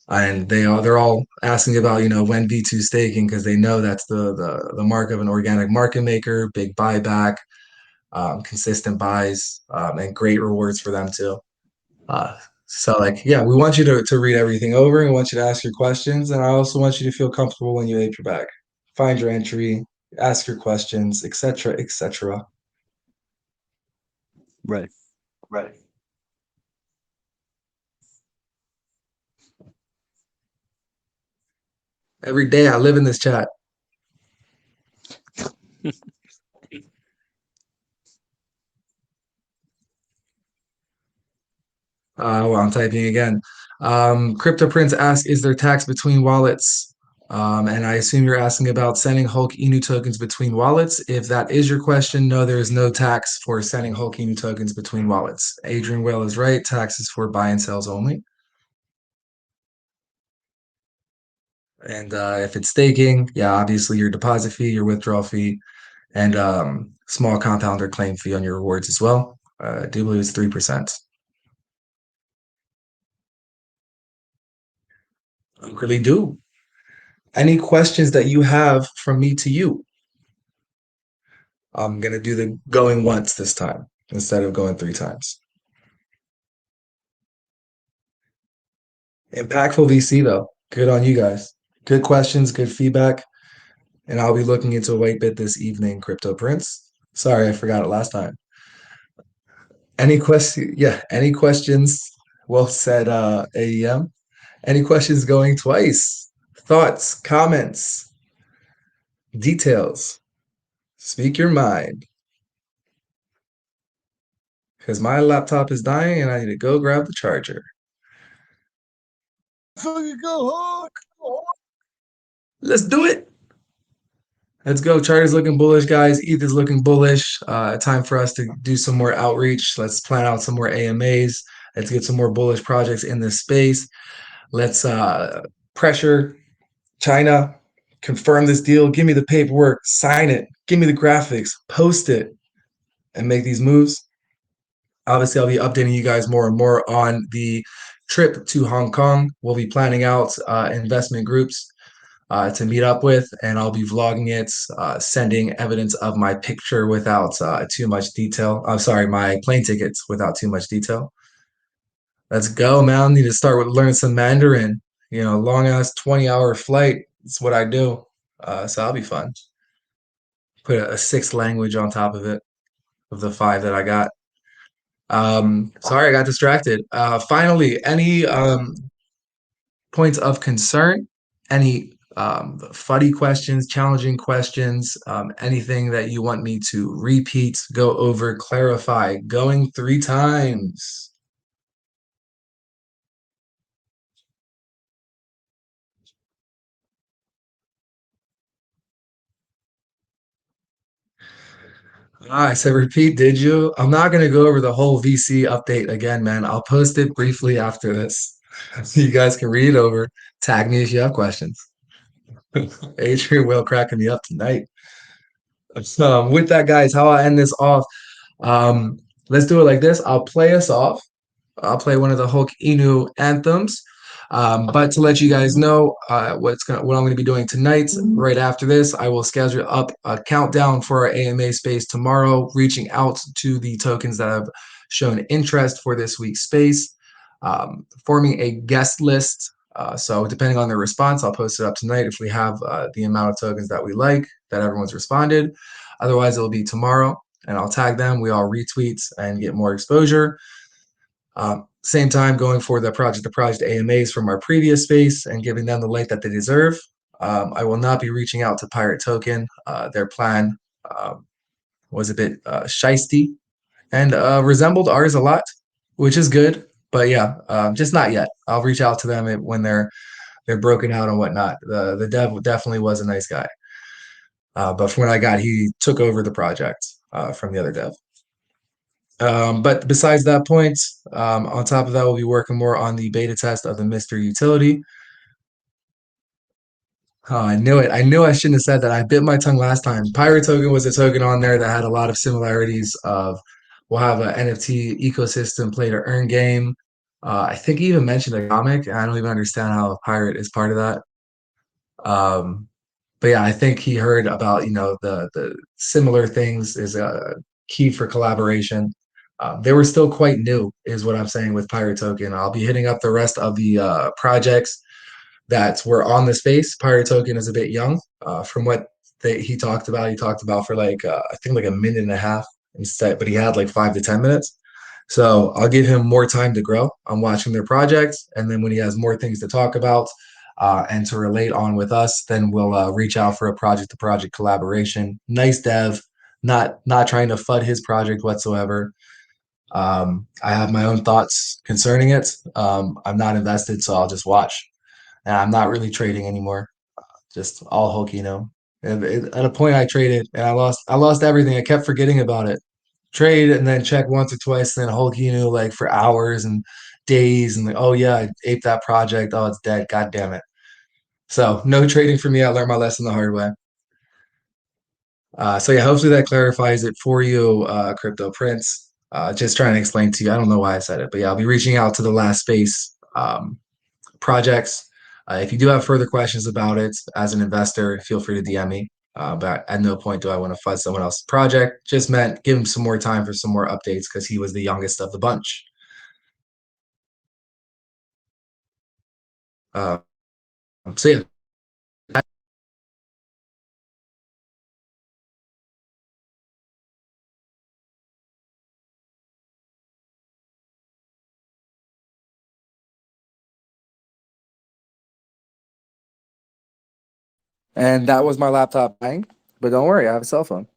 And they're all asking about when V2 staking because they know that's the mark of an organic market maker, big buyback, consistent buys, and great rewards for them too. So like, yeah, we want you to read everything over and we want you to ask your questions. And I also want you to feel comfortable when you ape your bag. Find your entry, ask your questions, etc., etc. Right. Right. Every day I live in this chat. Well, I'm typing again. Crypto Prince asks, is there tax between wallets? And I assume you're asking about sending Hulk Inu tokens between wallets. If that is your question, no, there is no tax for sending Hulk Inu tokens between wallets. Adrian Well is right. Tax is for buy and sells only. And if it's staking, yeah, obviously your deposit fee, your withdrawal fee, and small compounder claim fee on your rewards as well. I do believe it's 3%. I really do. Any questions that you have from me to you? I'm gonna do the going once this time instead of going three times. Impactful VC though. Good on you guys. Good questions, good feedback. And I'll be looking into a white bit this evening, Crypto Prince. Sorry, I forgot it last time. Any question? Yeah, any questions? Well said, AEM. Any questions going twice? Thoughts, comments, details. Speak your mind. Because my laptop is dying and I need to go grab the charger. Fucking go, Hawk! Let's do it. Let's go. Charter's looking bullish, guys. ETH is looking bullish. Time for us to do some more outreach. Let's plan out some more AMAs. Let's get some more bullish projects in this space. Let's pressure China, confirm this deal. Give me the paperwork, sign it, give me the graphics, post it, and make these moves. Obviously, I'll be updating you guys more and more on the trip to Hong Kong. We'll be planning out investment groups to meet up with, and I'll be vlogging it, sending evidence of my picture without too much detail. I'm sorry, my plane tickets without too much detail. Let's go, man. Need to start with learn some Mandarin. Long ass 20-hour flight. It's what I do. So that'll be fun. Put a sixth language on top of it, of the five that I got. Sorry, I got distracted. Finally, any points of concern? Any funny questions, challenging questions, anything that you want me to repeat, go over, clarify, going three times? I said repeat, did you? I'm not going to go over the whole VC update again, man. I'll post it briefly after this so you guys can read it over. Tag me if you have questions. Adrian will cracking me up tonight. With that, guys, how I end this off. Um, let's do it like this. I'll play us off. I'll play one of the Hulk Inu anthems. But to let you guys know what I'm going to be doing tonight, right after this, I will schedule up a countdown for our AMA space tomorrow, reaching out to the tokens that have shown interest for this week's space, forming a guest list. So depending on their response, I'll post it up tonight if we have the amount of tokens that we like, that everyone's responded. Otherwise, it'll be tomorrow, and I'll tag them. We all retweet and get more exposure. Same time, going for the project AMAs from our previous space and giving them the light that they deserve. I will not be reaching out to Pirate Token. Their plan was a bit shisty and resembled ours a lot, which is good. But yeah, just not yet. I'll reach out to them when they're broken out and whatnot. The dev definitely was a nice guy, but from what I got, he took over the project from the other dev. But besides that point, on top of that, we'll be working more on the beta test of the Mystery utility. Oh, I knew it. I knew I shouldn't have said that. I bit my tongue last time. Pirate Token was a token on there that had a lot of similarities of we'll have an NFT ecosystem play to earn game. I think he even mentioned a comic. I don't even understand how a pirate is part of that. Um, but yeah, I think he heard about the similar things is a key for collaboration. They were still quite new, is what I'm saying with Pirate Token. I'll be hitting up the rest of the projects that were on the space. Pirate Token is a bit young, from what he talked about. He talked about for like I think like a minute and a half instead, but he had like 5 to 10 minutes. So I'll give him more time to grow. I'm watching their projects, and then when he has more things to talk about and to relate on with us, then we'll reach out for a project-to-project collaboration. Nice dev, not trying to FUD his project whatsoever. I have my own thoughts concerning it. I'm not invested, so I'll just watch. And I'm not really trading anymore. Just all Hulk. At a point, I traded and I lost everything. I kept forgetting about it. Trade and then check once or twice, and then Hulk like for hours and days, and like, oh yeah, I aped that project. Oh, it's dead. God damn it. So no trading for me. I learned my lesson the hard way. So yeah, hopefully that clarifies it for you, Crypto Prince. Just trying to explain to you. I don't know why I said it, but yeah, I'll be reaching out to the last space projects. If you do have further questions about it as an investor, feel free to DM me. But at no point do I want to fuzz someone else's project. Just meant give him some more time for some more updates because he was the youngest of the bunch. Uh, so yeah. And that was my laptop dying. But don't worry, I have a cell phone.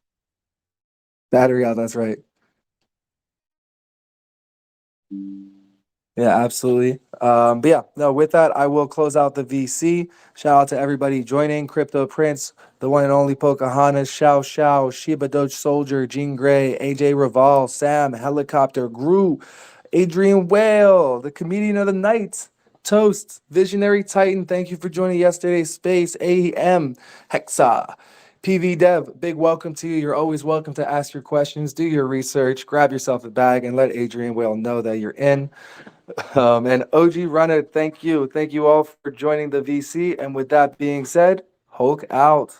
Battery out, that's right. Yeah, absolutely. But yeah, no, with that, I will close out the VC. Shout out to everybody joining Crypto Prince, the one and only Pocahontas, Shao Shao, Shiba Doge Soldier, Jean Grey, AJ Raval, Sam, Helicopter, Gru, Adrian Whale, the comedian of the night, Toast, Visionary Titan. Thank you for joining yesterday's space. AM, Hexa. PV Dev, big welcome to you. You're always welcome to ask your questions, do your research, grab yourself a bag, and let Adrian Whale know that you're in. And OG Runner, thank you. Thank you all for joining the VC. And with that being said, Hulk out.